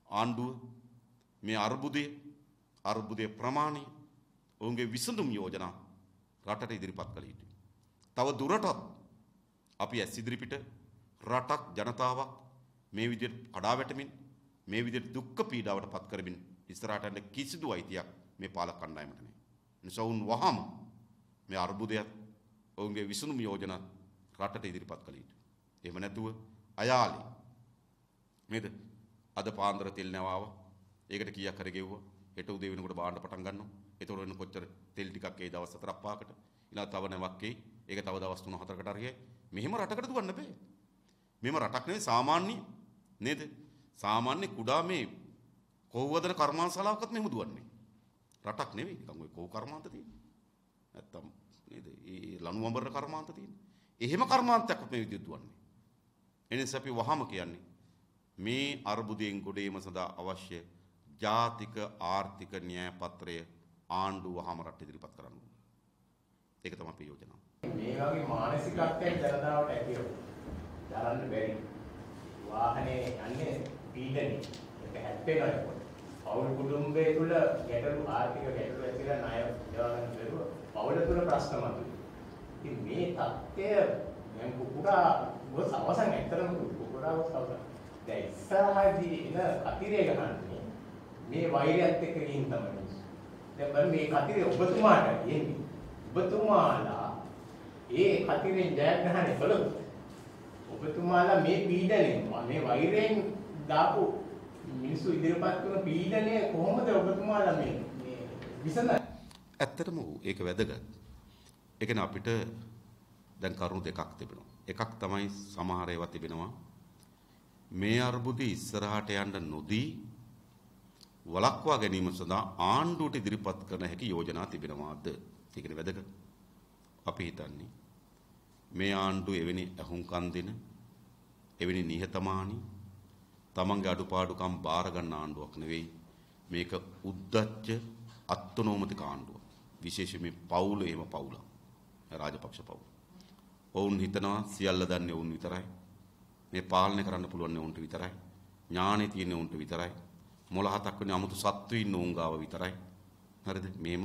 ආණ්ඩුව මේ අර්බුදයේ ප්‍රමාණය ඔවුන්ගේ විසඳුම් යෝජනා රටට ඉදිරිපත් කළ යුතුයි. තව දුරටත් අපි ඇස් ඉදිරිපිට රටක් ජනතාවක් මේ විදිහට කඩා වැටෙමින් මේ විදිහට දුක්ඛ පීඩාවට පත් කරමින් ඉස්සරහට යන්න කිසිදු අයිතියක් මේ පාලක කණ්ඩායමට නැහැ. නිසා වුන් වහම මේ අර්බුදයත් ඔවුන්ගේ විසඳුම් යෝජනා රටට ඉදිරිපත් කළ යුතුයි. එහෙම නැතුව අයාලේ නේද? අද පාන්දර තෙල් නැවාව. ඒකට කීයක් හරි ගෙව්වා. හෙට උදේ වෙනකොට බාන්න පටන් ගන්නවා. ඒතකොට වෙන කොච්චර තෙල් ටිකක් ඒ දවස් 4ක් 5කට. ඊළඟ තව නැවක් එයි. ඒක තව දවස් 3-4කට හරි. මෙහෙම රටකට දුවන්න බෑ. මෙහෙම රටක් නෙවෙයි සාමාන්‍ය නේද? සාමාන්‍ය කුඩා මේ කොහොවදන කර්මාන්තශාලාවකත් මෙහෙම දුවන්නේ. රටක් නෙවෙයි නිකන් ඔය කොහොව කර්මාන්ත තියෙන්නේ. නැත්තම් නේද? ඒ ලණු වඹර කර්මාන්ත තියෙන. එහෙම කර්මාන්තයක් මේ විදිහට දුවන්නේ. එනිසා අපි වහම කියන්නේ මේ අර්බුදයෙන් ගොඩේම සඳහා අවශ්‍ය ජාතික ආර්ථික න්‍යාය පත්‍රය ආණ්ඩුව වහම රට ඉදිරිපත් කරන්න ඕනේ. ඒක තමයි අපේ යෝජනාව. මේ වගේ මානසිකත්වයක් ජනතාවට ඇති වෙනවා. දරන්න බැරි. වාහනේ යන්නේ පීඩනේ. ඒක හැප්පෙනවා. පෞල් කුටුම්බයේ තුල ගැටලු ආර්ථික ගැටලු ඇතිලා ණය දෙවා ගන්න බැරුව පෞල් තුල ප්‍රශ්න මතුවේ. ඉතින් මේ தත්ත්වය දැන් කුකුඩා ගොස් අවසන් ඇත්තටම කුකුඩා ගොස් අවසන්. දැන් ඉස්සරහදී එන කතිරේ ගහන්නේ මේ වෛරයත් එක්ක ගින් තමයි. දැන් බලන්න මේ කතිරේ ඔබතුමාට එන්නේ. ඔබතුමාලා ඒ කතිරෙන් ජයග්‍රහණය කළොත් ඔබතුමාලා මේ පීඩනයෙන් මේ වෛරයෙන් දාපු මිනිස්සු ඉදිරිපත් කරන පීඩනය කොහොමද ඔබතුමාලා මේ විසඳන්නේ? ඇත්තටම ඒක වැදගත්. ඒ කියන්නේ අපිට දැන් කරුණු දෙකක් තිබෙනවා. එකක් තමයි සමහර ඒවා තිබෙනවා මේ අර්බුදේ ඉස්සරහට යන්න නොදී වළක්වා ගැනීම සඳහා ආණ්ඩුවට ඉදිරිපත් කරන හැකි යෝජනා තිබෙනවාද? ඒකනේ වැදගත්. අපි හිතන්නේ මේ ආණ්ඩුව එවැනි අහුම්කම් දෙන එවැනි නිහතමානී තමන්ගේ අඩුපාඩුකම් බාර ගන්න ආණ්ඩුවක් නෙවෙයි. මේක උද්දච්ච අත්නෝමතික ආණ්ඩුවක්. විශේෂයෙන් පවුල එහෙම පවුල. රාජපක්ෂ පවුල. ඔවුන් හිතනවා සියල්ල දන්නේ ඔවුන් විතරයි. මේ පාලනය කරන්න පුළුවන් උන්ට විතරයි. ඥානෙ තියෙන උන්ට විතරයි. මොළ හතක් වෙන 아무තු සත්තු ඉන්න උන් ගාව විතරයි. හරිද? මේම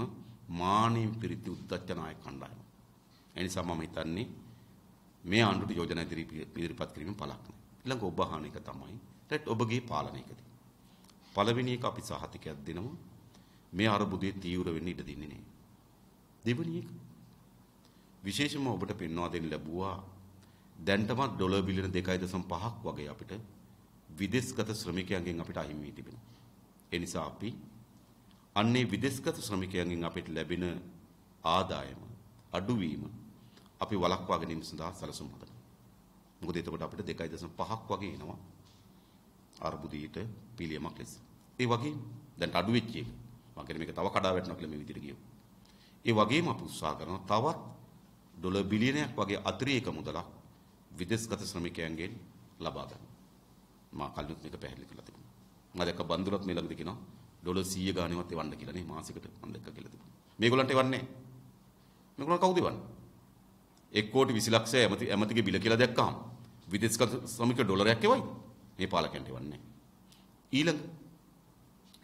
මානෙන් පිරිති උද්දච්ච නායක කණ්ඩායම. ඒ නිසා මම හිතන්නේ මේ ආණ්ඩුවට යෝජනා ඉදිරිපත් කිරීමෙන් පළක් නැහැ. ඊළඟ ඔබ අහන එක තමයි ඔබගේ පාලනයකදී. පළවෙනි එක අපි සහතිකයක් දෙනවා මේ අර්බුදයේ තීව්‍ර වෙන්න ඉඩ දෙන්නේ නැහැ. දෙවෙනි එක විශේෂයෙන්ම ඔබට පෙන්වා දෙන්න ලැබුවා දැන්ටමත් ඩොලර් බිලියන 2.5ක් වගේ අපිට විදේශගත ශ්‍රමිකයන්ගෙන් අපිට අහිමි වී තිබෙනවා. ඒ නිසා අපි අන්නේ විදේශගත ශ්‍රමිකයන්ගෙන් අපිට ලැබෙන ආදායම අඩුවීම අපි වළක්වා ගැනීම සඳහා සැලසුම් හදනවා. මොකද එතකොට අපිට 2.5ක් වගේ එනවා අර්බුදයට පිළියමක් ලෙස. ඒ වගේම දැන් අඩු වෙච්ච එක. මම කියන්නේ මේක තව කඩා වැටෙනවා කියලා මේ විදිහට කියමු. ඒ වගේම අපි උත්සාහ කරනවා තවත් ඩොලර් බිලියනයක් වගේ අතිරේක මුදලක් විදේශගත ශ්‍රමිකයන්ගෙන් ලබා ගන්න. මා කලින් මේක පැහැදිලි කරලා තිබුණා. මම දැක්ක බන්දුරත් මේ ළඟදී කියනවා ඩොලර් 100 ගානවත් එවන්න කියලා නේ මාසෙකට මම දැක්ක කියලා තිබුණා. මේගොල්ලන්ට එවන්නේ නැහැ. මේගොල්ලන් කවුද එවන්නේ? 1 කෝටි 20 ලක්ෂය ඇමතිගේ බිල කියලා දැක්කහම විදේශගත ශ්‍රමික ඩොලරයක් එවයිද? මේ පාලකයන්ට එවන්නේ නැහැ.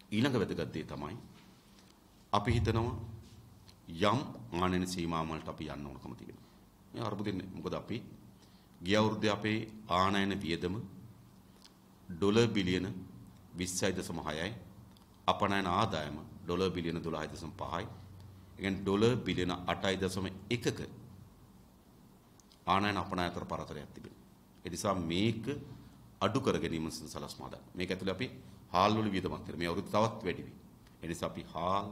ඊළඟ වැදගත් දේ තමයි අපි හිතනවා යම් ආනයන සීමා වලට අපි යන්න ඕනකම තිබෙනවා. මේ අර්බුදෙන් මොකද අපි ගිය අවුරුද්දේ අපේ ආනයන වියදම ඩොලර් බිලියන 26.6යි අපනයන ආදායම ඩොලර් බිලියන 12.5යි. ඒ කියන්නේ ඩොලර් බිලියන 8.1ක ආනයන අපනයන අතර පරතරයක් තිබෙනවා. ඒ නිසා මේක අඩු කර ගැනීම සලස්මා දාන්න. මේක ඇතුලේ අපි හාල් වල වියදමක් කරනවා. මේ අවුරුද්ද තවත් වැඩි වෙයි. ඒ නිසා අපි හාල්,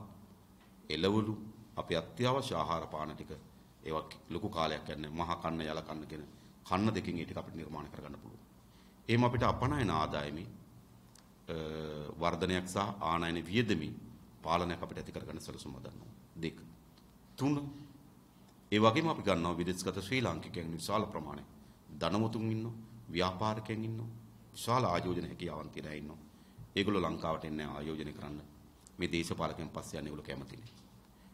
එළවලු, අපි අත්‍යවශ්‍ය ආහාර පාන ටික ඒවා ලොකු කාලයක් යන්නේ මහා කන්න යල කන්න කියන කන්න දෙකෙන් ඒ ටික අපිට නිර්මාණය කරගන්න පුළුවන්. එහෙම අපිට අපනයන ආදායමේ වර්ධනයක් සහ ආනයන වියදමේ පාලනයක් අපිට ඇති කරගන්න සැලසුම් හදනවා. 2. 3. ඒ වගේම අපි ගන්නවා විදේශගත ශ්‍රී ලාංකිකයන් විශාල ප්‍රමාණයක් ධනවතුන් ඉන්නවා, ව්‍යාපාරිකයන් ඉන්නවා, විශාල ආයෝජන හැකියාවන් තියෙන අය ඉන්නවා. ඒගොල්ලෝ ලංකාවට එන්නේ ආයෝජනය කරන්න. මේ දේශපාලකයන් පස්සේ යන්නේ ඒගොල්ලෝ කැමති නැහැ.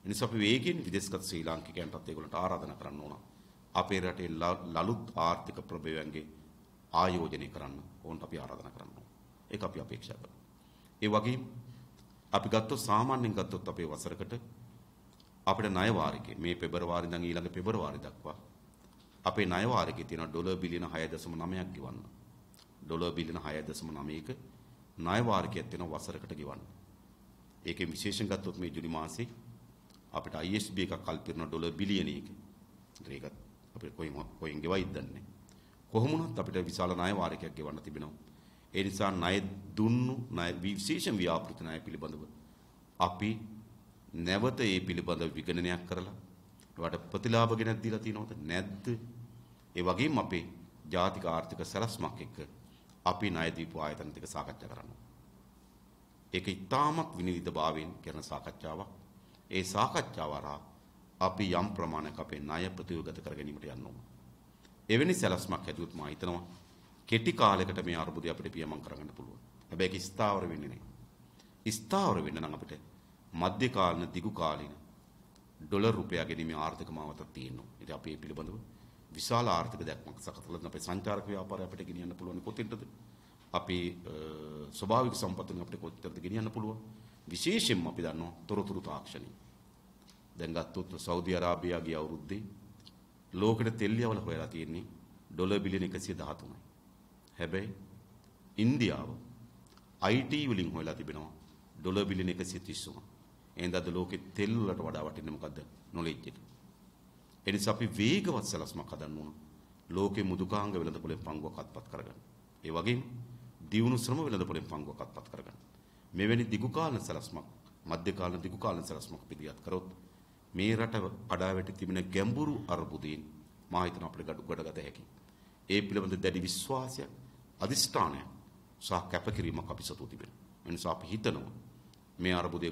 ඒ නිසා අපි වේගයෙන් විදේශගත ශ්‍රී ලාංකිකයන්ටත් ඒගොල්ලන්ට ආරාධනා කරන්න ඕන. අපේ රටේ ලලුත් ආර්ථික ප්‍රභවයන්ගේ ආයෝජනය කරන්න ඕන්ට අපි ආරාධනා කරන්න ඕන. ඒක අපි අපේක්ෂා කරනවා. ඒ වගේම අපි ගත්තොත් සාමාන්‍යයෙන් ගත්තොත් අපේ වසරකට අපිට ණය වාරිකේ මේ පෙබරවාරි ඉඳන් ඊළඟ පෙබරවාරි දක්වා අපේ ණය වාරිකේ තියෙන ඩොලර් බිලියන 6.9ක් ගෙවන්න. ඩොලර් බිලියන 6.9ක ණය වාරිකයක් තියෙන වසරකට ගෙවන්න. ඒකෙන් විශේෂයෙන් ගත්තොත් මේ ජුනි මාසේ අපිට ISB එකක් කල්පිරන ඩොලර් බිලියනයක. ඒක අපිට කොහෙන් ගෙවයිද දන්නේ. කොහොම වුණත් අපිට විශාල ණය වාරිකයක් ගෙවන්න තිබෙනවා. ඒ නිසා ණය දුන්නු ණය විශේෂයෙන් ව්‍යාපෘති ණය පිළිබඳව අපි නැවත ඒ පිළිබඳව විගණනයක් කරලා ඒවට ප්‍රතිලාභ ගෙනත් දීලා තියෙනවද නැද්ද? ඒ වගේම අපේ ජාතික ආර්ථික සැලැස්මක් එක්ක අපි ණය දීපු ආයතන ටික සාකච්ඡා කරනවා. ඒක ඉතාමත් විනිවිදභාවයෙන් කරන සාකච්ඡාවක්. ඒ සාකච්ඡාව හරහා අපි යම් ප්‍රමාණයක් අපේ ණය ප්‍රතිවගත කර ගැනීමට යන්න ඕන. එවැනි සැලැස්මක් හැදුවොත් මම හිතනවා කෙටි කාලයකට මේ අර්බුදය අපිට පියමන් කරගන්න පුළුවන්. හැබැයි ඒක ස්ථාවර වෙන්නේ නැහැ. ස්ථාවර වෙන්න නම් අපිට මධ්‍ය කාලීන දිගු කාලීන ඩොලර් රුපියල් ගැනීමේ ආර්ථික මාවතක් තියෙනවා. ඉතින් අපි මේ පිළිබඳව විශාල ආර්ථික දැක්මක් සකස් කරලා අපේ සංචාරක ව්‍යාපාරය අපිට ගෙනියන්න පුළුවන් කොතෙන්ටද? අපේ ස්වභාවික සම්පත්තුන් අපිට කොතෙන්ටද ගෙනියන්න පුළුවන්? විශේෂයෙන්ම අපි දන්නවා තොරතුරු තාක්ෂණය. දැන් ගත්තොත් සෞදි අරාබියාගේ අවුරුද්දේ ලෝකෙට තෙල් යවල හොයලා තියෙන්නේ ඩොලර් බිලියන 113යි. හැබැයි ඉන්දියාව IT වලින් හොයලා තිබෙනවා ඩොලර් බිලියන 130ක්. එහෙනම් අද ලෝකෙ තෙල් වලට වඩා වටින්නේ මොකද්ද? නොලෙජ් එක. ඒ නිසා අපි වේගවත් සලස්මක් හදන්න ඕන. ලෝකෙ මුදුකාංග වෙළඳපොලෙන් පංගුවක් අත්පත් කරගන්න. ඒ වගේම දියුණු ශ්‍රම වෙළඳපොලෙන් පංගුවක් අත්පත් කරගන්න. මෙවැනි දිගු කාලන සලස්මක්, මධ්‍ය කාලන දිගු කාලන සලස්මක් පිළිගත් කරොත් මේ රට කඩා වැටි තිබෙන ගැඹුරු අර්බුදයෙන් මා හිතන අපිට ගොඩගත හැකියි. ඒ පිළිබඳ දැඩි විශ්වාසයක්, අදිෂ්ඨානයක් සහ කැපකිරීමක් අපි සතු තිබෙනවා. ඒ නිසා අපි හිතනවා මේ අර්බුදයේ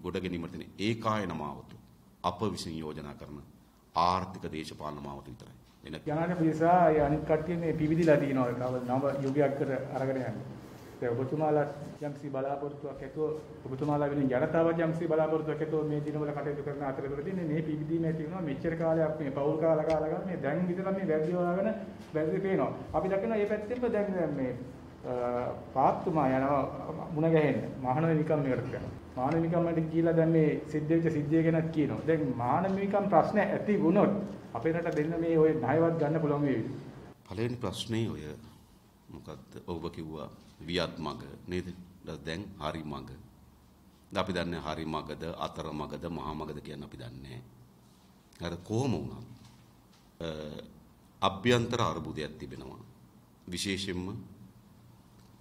ගොඩගැනීමට තියෙන ඒකායන මාවත අප විසින් යෝජනා කරන ආර්ථික දේශපාලන මාවත විතරයි. එන ජනාධිපති සහ ඒ අනිත් කට්ටිය මේ පිවිදිලා තිනවා නව යුගයක් කර අරගෙන යන්නේ. ඒ ඔබතුමාලා යම්සි බලාපොරොත්තුවක් ඇතුව ඔබතුමාලා වෙන ජනතාව යම්සි බලාපොරොත්තුවක් ඇතුව මේ දිනවල කටයුතු කරන අතරතුරදී මේ පිවිදීම ඇති වෙනවා. මෙච්චර කාලයක් මේ පෞල් කාලා මේ දැන් විතර මේ වැරදි හොයාගෙන වැරදි පේනවා. අපි දකිනවා මේ පැත්තෙන්ම දැන් මේ පාත්තුමා යනවා මුණ ගැහෙන්න මානව නිකම් එකට කරනවා. මානව නිකම් වලට ගිහිලා දැන් මේ සිද්ධ වෙච්ච සිද්ධිය ගැනත් කියනවා. දැන් මානව නිකම් ප්‍රශ්න ඇති වුණොත් අපේ රට දෙන්න මේ ඔය ණයවත් ගන්න පුළුවන් වේවි. පළවෙනි ප්‍රශ්නේ ඔය මොකක්ද ඔබ කිව්වා වියත් මග නේද? දැන් හරි මග. අපි දන්නේ හරි මගද අතර මගද මහා මගද කියන අපි දන්නේ නැහැ. අර කොහොම වුණත් අභ්‍යන්තර අර්බුදයක් තිබෙනවා. විශේෂයෙන්ම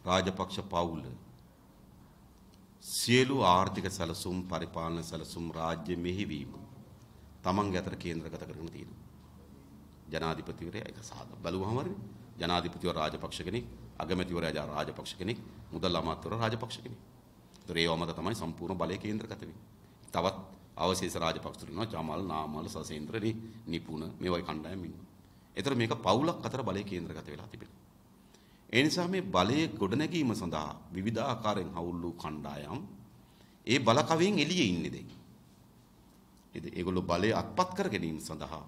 රාජපක්ෂ පවුල සියලු ආර්ථික සැලසුම් පරිපාලන සැලසුම් රාජ්‍ය මෙහෙවීම තමන්ගේ අතට කේන්ද්‍රගත කරගෙන තියෙනවා. ජනාධිපතිවරයා ඒක සාද බලුවම හරිනේ. ජනාධිපතිවරයා රාජපක්ෂ කෙනෙක්, අගමැතිවරයා රාජපක්ෂ කෙනෙක්, මුදල් අමාත්‍යවරයා රාජපක්ෂ කෙනෙක්. ඒව මත තමයි සම්පූර්ණ බලය කේන්ද්‍රගත වෙන්නේ. තවත් අවශේෂ රාජපක්ෂතුරු ඉන්නවා. ජාමල්, නාමල්, සසේන්ද්‍ර, නිපුණ මේ වගේ කණ්ඩායම් ඉන්නවා. ඒතර මේක පවුලක් අතර බලය කේන්ද්‍රගත වෙලා තිබෙනවා. ඒ නිසා මේ බලයේ ගොඩනැගීම සඳහා විවිධාකාරයෙන් හවුල් වූ කණ්ඩායම් ඒ බලකවෙන් එළියේ ඉන්නේ දැන්. ඉතින් ඒගොල්ලෝ බලය අත්පත් කර ගැනීම සඳහා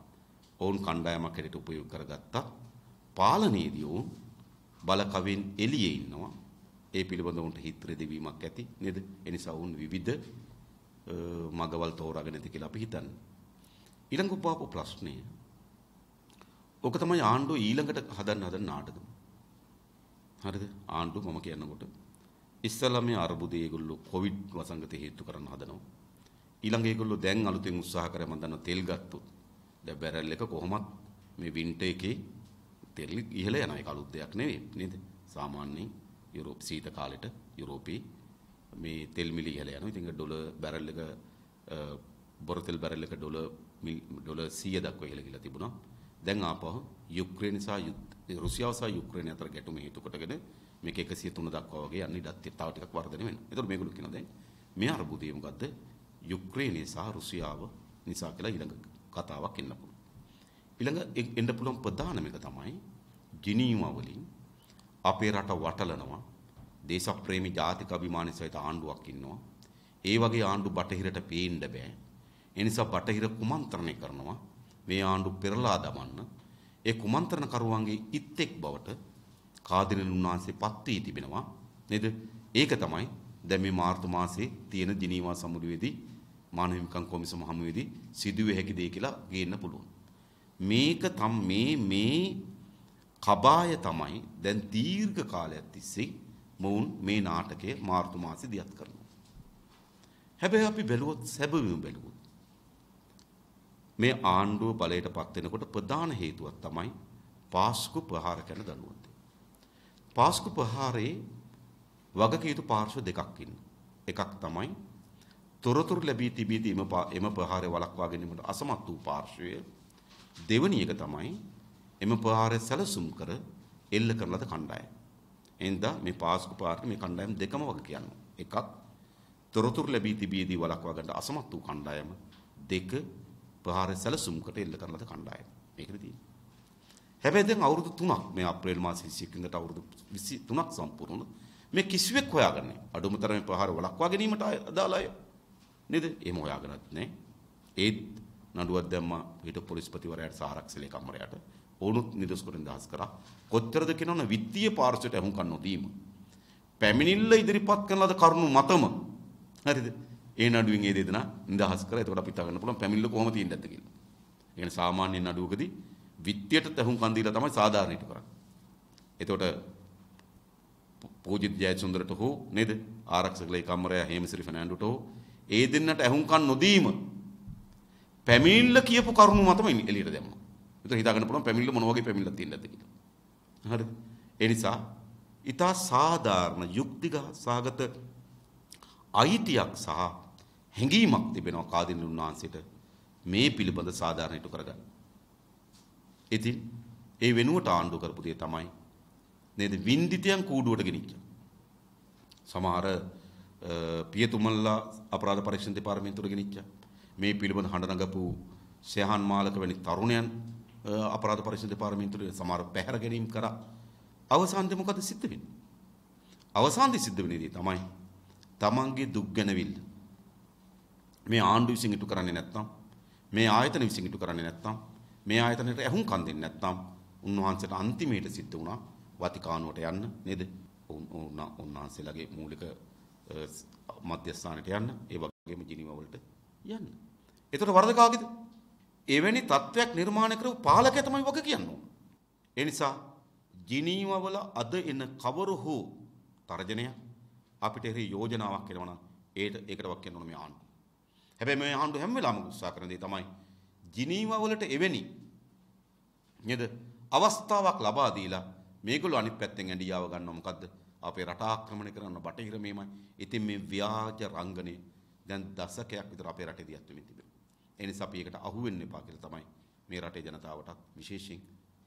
ඔවුන් කණ්ඩායමක් හැටියට උපයෝග කරගත්තා. පාලනයේදී ඔවුන් බලකවෙන් එළියේ ඉන්නවා. ඒ පිළිබඳව උන්ට හිත රෙදවීමක් ඇති නේද? ඒ නිසා ඔවුන් විවිධ මගවල් තෝරාගෙන ඇති කියලා අපි හිතන්නේ. ඊළඟ උපාපු ප්‍රශ්නය. ඔක තමයි ආණ්ඩුව ඊළඟට හදන්න නාටකම. හරිද? ආණ්ඩුව මම කියනකොට ඉස්සලා මේ අර්බුදයේ ඒගොල්ලෝ කොවිඩ් වසංගතය හේතු කරන්න හදනවා. ඊළඟ ඒගොල්ලෝ දැන් අලුතෙන් උත්සාහ කරා මම දන්නවා තෙල් ගත්තොත්. දැන් බැරල් එක කොහොමත් මේ වින්ටර් එකේ තෙල් ඉහළ යනවා. ඒක අලුත් දෙයක් නෙවෙයි නේද? සාමාන්‍යයෙන් යුරෝප සීත කාලෙට යුරෝපේ මේ තෙල් මිල ඉහළ යනවා. ඉතින් ඩොලර් බැරල් එක බොරතෙල් බැරල් එක ඩොලර් 100 දක්වා ඉහළ ගිහලා තිබුණා. දැන් ආපහු යුක්‍රේන සහ රුසියාව සහ යුක්‍රේන අතර ගැටුම හේතු කොටගෙන මේක 103 දක්වා වගේ යන්න ඉඩක් තව ටිකක් වර්ධනය වෙනවා. ඒතකොට මේගොල්ලෝ කියනවා දැන් මේ අර්බුදය මොකද්ද? යුක්‍රේනය සහ රුසියාව නිසා කියලා ඊළඟ කතාවක් එන්න පුළුවන්. ඊළඟ එන්න පුළුවන් ප්‍රධානම එක තමයි ජිනීවා වලින් අපේ රට වටලනවා. දේශප්‍රේමී ජාතික අභිමානී සහිත ආණ්ඩුවක් ඉන්නවා. ඒ වගේ ආණ්ඩු බටහිරට පේන්න බෑ. ඒ නිසා බටහිර කුමන්ත්‍රණය කරනවා මේ ආණ්ඩු පෙරලා දමන්න. ඒ කුමන්ත්‍රණ කරුවන්ගේ ඉත්තෙක් බවට කාදිනල් උන්වහන්සේ පත් වී තිබෙනවා නේද? ඒක තමයි දැන් මේ මාර්තු මාසයේ තියෙන ජිනීවා සමුළුවේදී මානව හිමිකම් කොමිසම හමුවේදී සිදුවේ හැකි දේ කියලා ගේන්න පුළුවන්. මේක මේ කබාය තමයි දැන් දීර්ඝ කාලයක් තිස්සේ මොවුන් මේ නාටකය මාර්තු මාසෙ දියත් කරනවා. හැබැයි අපි බැලුවොත් සැබවින්ම බැලුවොත් මේ ආණ්ඩුව බලයට පත් වෙනකොට ප්‍රධාන හේතුවක් තමයි පාස්කු ප්‍රහාර කරන දඬුවම්. පාස්කු ප්‍රහාරයේ වගකීතු පාර්ශ්ව දෙකක් ඉන්නවා. එකක් තමයි තොරතුරු ලැබී තිබීදී එම ප්‍රහාරය වළක්වා ගැනීමට අසමත් වූ පාර්ශ්වය. දෙවැනි එක තමයි එම ප්‍රහාරය සැලසුම් කර එල්ල කරන ලද කණ්ඩායම. එනිසා මේ පාස්කු ප්‍රහාරයේ මේ කණ්ඩායම් දෙකම වග කියනවා. එකක් තොරතුරු ලැබී තිබීදී වළක්වා ගන්න අසමත් වූ කණ්ඩායම. දෙක ප්‍රහාර සැලසුම්කට එල්ල කරන ලද කණ්ඩායම. මේකද තියෙන්නේ. හැබැයි දැන් අවුරුදු 3ක් මේ අප්‍රේල් මාසේ 21 වෙනිදාට අවුරුදු 23ක් සම්පූර්ණ වුණා. මේ කිසිවෙක් හොයාගන්නේ අඩුම තරමේ ප්‍රහාර වළක්වා ගැනීමට අදාළ අය නේද? එහෙම හොයාගන්නත් නෑ. ඒත් නඩුවක් දැම්මා හිටපු පොලිස්පතිවරයාට සාරක්ෂක ලේකම්වරයාට ඕනුත් නිදොස් කොට නිදහස් කරා. කොච්චරද කියනවනේ විත්තිය පාර්ශ්වයට අහුම්කම් නොදීම. පැමිණිල්ල ඉදිරිපත් කරන ලද කරුණු මතම හරිද? ඒ නඩුවෙන් ඒ දෙදෙනා නිදහස් කරා. එතකොට අපිට හිතා ගන්න පුළුවන් පැමිණිල්ල කොහොම තියෙන්නද කියලා. ඒ කියන්නේ සාමාන්‍ය නඩුවකදී විත්තියට අහුම්කම් දීලා තමයි සාධාරණීට කරන්නේ. එතකොට පූජිත ජයසුන්දරට හෝ නේද? ආරක්ෂක ලේකම්වරයා හේමසිරි ෆර්නෑන්ඩෝට හෝ ඒ දෙන්නට අහුම්කම් නොදීම පැමිණිල්ල කියපු කරුණු මතම එළියට දැම්මා. ඒක හිතා ගන්න පුළුවන් පැමිණිල්ල මොන වගේ පැමිණිල්ලක් තියෙන්නද කියලා. හරිද? ඒ නිසා ඊටා සාධාරණ යුක්තිගත සාගත අයිතියක් සහ හැඟීමක් තිබෙනවා කාදිනලු උන්වහන්සේට මේ පිළිබඳ සාධාරණීට කරගන්න. ඉතින් ඒ වෙනුවට ආණ්ඩුව කරපු දේ තමයි නේද වින්දිතයන් කූඩුවට ගෙනිච්ච. සමහර පියතුමල්ලා අපරාධ පරීක්ෂණ දෙපාර්තමේන්තුවට ගෙනිච්ච. මේ පිළිබඳ හඬ නගපු සයහන් මාලක වැනි තරුණයන් අපරාධ පරීක්ෂණ දෙපාර්තමේන්තුවේ සමහර පැහැර ගැනීම කරා. අවසානයේ මොකද සිද්ධ වෙන්නේ? අවසානයේ සිද්ධ වෙන්නේ තමයි තමන්ගේ දුක් ගැනවිල්ල මේ ආණ්ඩුව විසින් ඉටු කරන්නේ නැත්නම් මේ ආයතන විසින් ඉටු කරන්නේ නැත්නම් මේ ආයතනයට ඇහුම්කන් දෙන්නේ නැත්නම් උන්වහන්සේට අන්තිමේට සිද්ධ වුණා වතිකානුවට යන්න නේද? උන්වහන්සේලාගේ මූලික මධ්‍යස්ථානයට යන්න, ඒ වගේම ජිනීව වලට යන්න. ඒතකොට වරද කාගේද? එවැනි තත්වයක් නිර්මාණය කරපු පාලකයා තමයි වග කියන්න ඕන. ඒ නිසා ජිනීව වල අද එන කවරු හෝ තර්ජනය අපිට හරි යෝජනාවක් එනවා නම් ඒකට වක් කියන්න ඕන මේ ආණ්ඩුව. හැබැයි මේ ආණ්ඩුව හැම වෙලාවම උත්සාහ කරන දේ තමයි ජිනීව වලට එවැනි නේද අවස්ථාවක් ලබා දීලා මේගොල්ලෝ අනිත් පැත්තෙන් ඇඬියාව ගන්නවා මොකද්ද? අපේ රට ආක්‍රමණය කරන්න බටහිර මේමයි. ඉතින් මේ ව්‍යාජ රංගනේ දැන් දශකයක් විතර අපේ රටේ දියත් වෙමින් තිබෙනවා. ඒ නිසා අපි ඒකට අහු වෙන්න එපා කියලා තමයි මේ රටේ ජනතාවටත් විශේෂයෙන්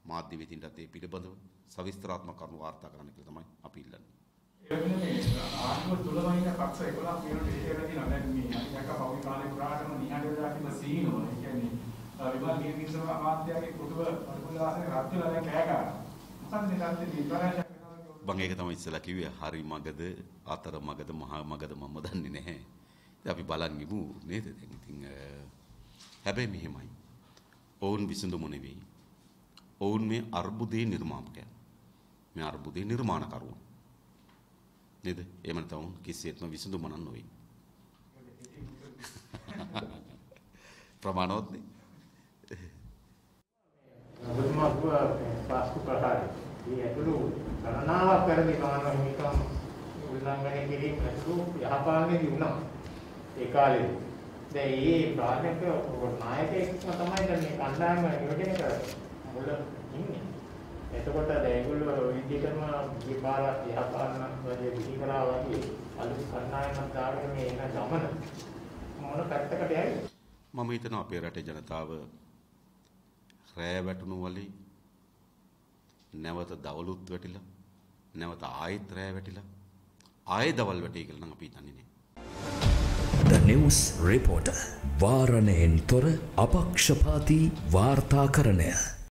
මාධ්‍ය වේදිකටත් ඒ පිළිබඳව සවිස්තරාත්මක කරුණු වාර්තා කරන්න කියලා තමයි අපි ඉල්ලන්නේ. ඒ වෙනුනේ ආණ්ඩුව තුලම ඉන්න පක්ෂ 11ක් වෙනකොට ඒකලා තියෙනවා. දැන් මේ අනික පෞද්ගලික කාලේ පුරාටම නිහඬව දාකින සීනෝ. ඒ කියන්නේ විභාග නිර්මිතව අමාත්‍යගේ පුටුව පරිපූර්ණාසනේ රත් වෙලා දැන් කෑ ගන්නවා. මොකද මේ රටේ විපරාජයක් වෙනවා. බං ඒක තමයි ඉස්සලා කිව්වේ හරි මගද අතර මගද මහා මගද මම දන්නේ නැහැ. ඉතින් අපි බලන් ඉමු නේද? දැන් ඉතින් හැබැයි මෙහෙමයි. ඔවුන් විසඳුම නෙවෙයි. ඔවුන් මේ අර්බුදේ නිර්මාපකයන්. මේ අර්බුදේ නිර්මාණකරුවෝ. නේද? එහෙම නැත්නම් කිසිසේත්ම විසඳුම නන් නොවේ. ප්‍රමාණවත් නේ. ඔබතුමාව පාස්කු ප්‍රහාරය. මේ ඇතුළු ගණනාවක් කරදී මානව හිමිකම් උල්ලංඝනය කිරීම ඇතුළු යහපාලනයේදී වුණා. ඒ කාලේ. දැන් මේ ප්‍රාථමික නායකයෙක්ම තමයි දැන් මේ කණ්ඩායම නියෝජනය කරන්නේ. මුල ඉන්නේ. එතකොට ඒගොල්ලෝ විද්‍යාත්මක විපාක යහපාලන වගේ විහිකරා වගේ අලුත් කණ්ඩායමක් දාගෙන මේ එන ගමන මොන පැත්තකට යයිද? මම හිතනවා අපේ රටේ ජනතාව රෑ වැටුණු වලේ නැවත දවලුත් වැටිලා නැවත ආයෙත් රෑ වැටිලා ආයෙ දවල් වැටේ කියලා නම් අපි හිතන්නේ නෑ. The News Reporter වාරණයෙන් තොර අපක්ෂපාතී වාර්තාකරණය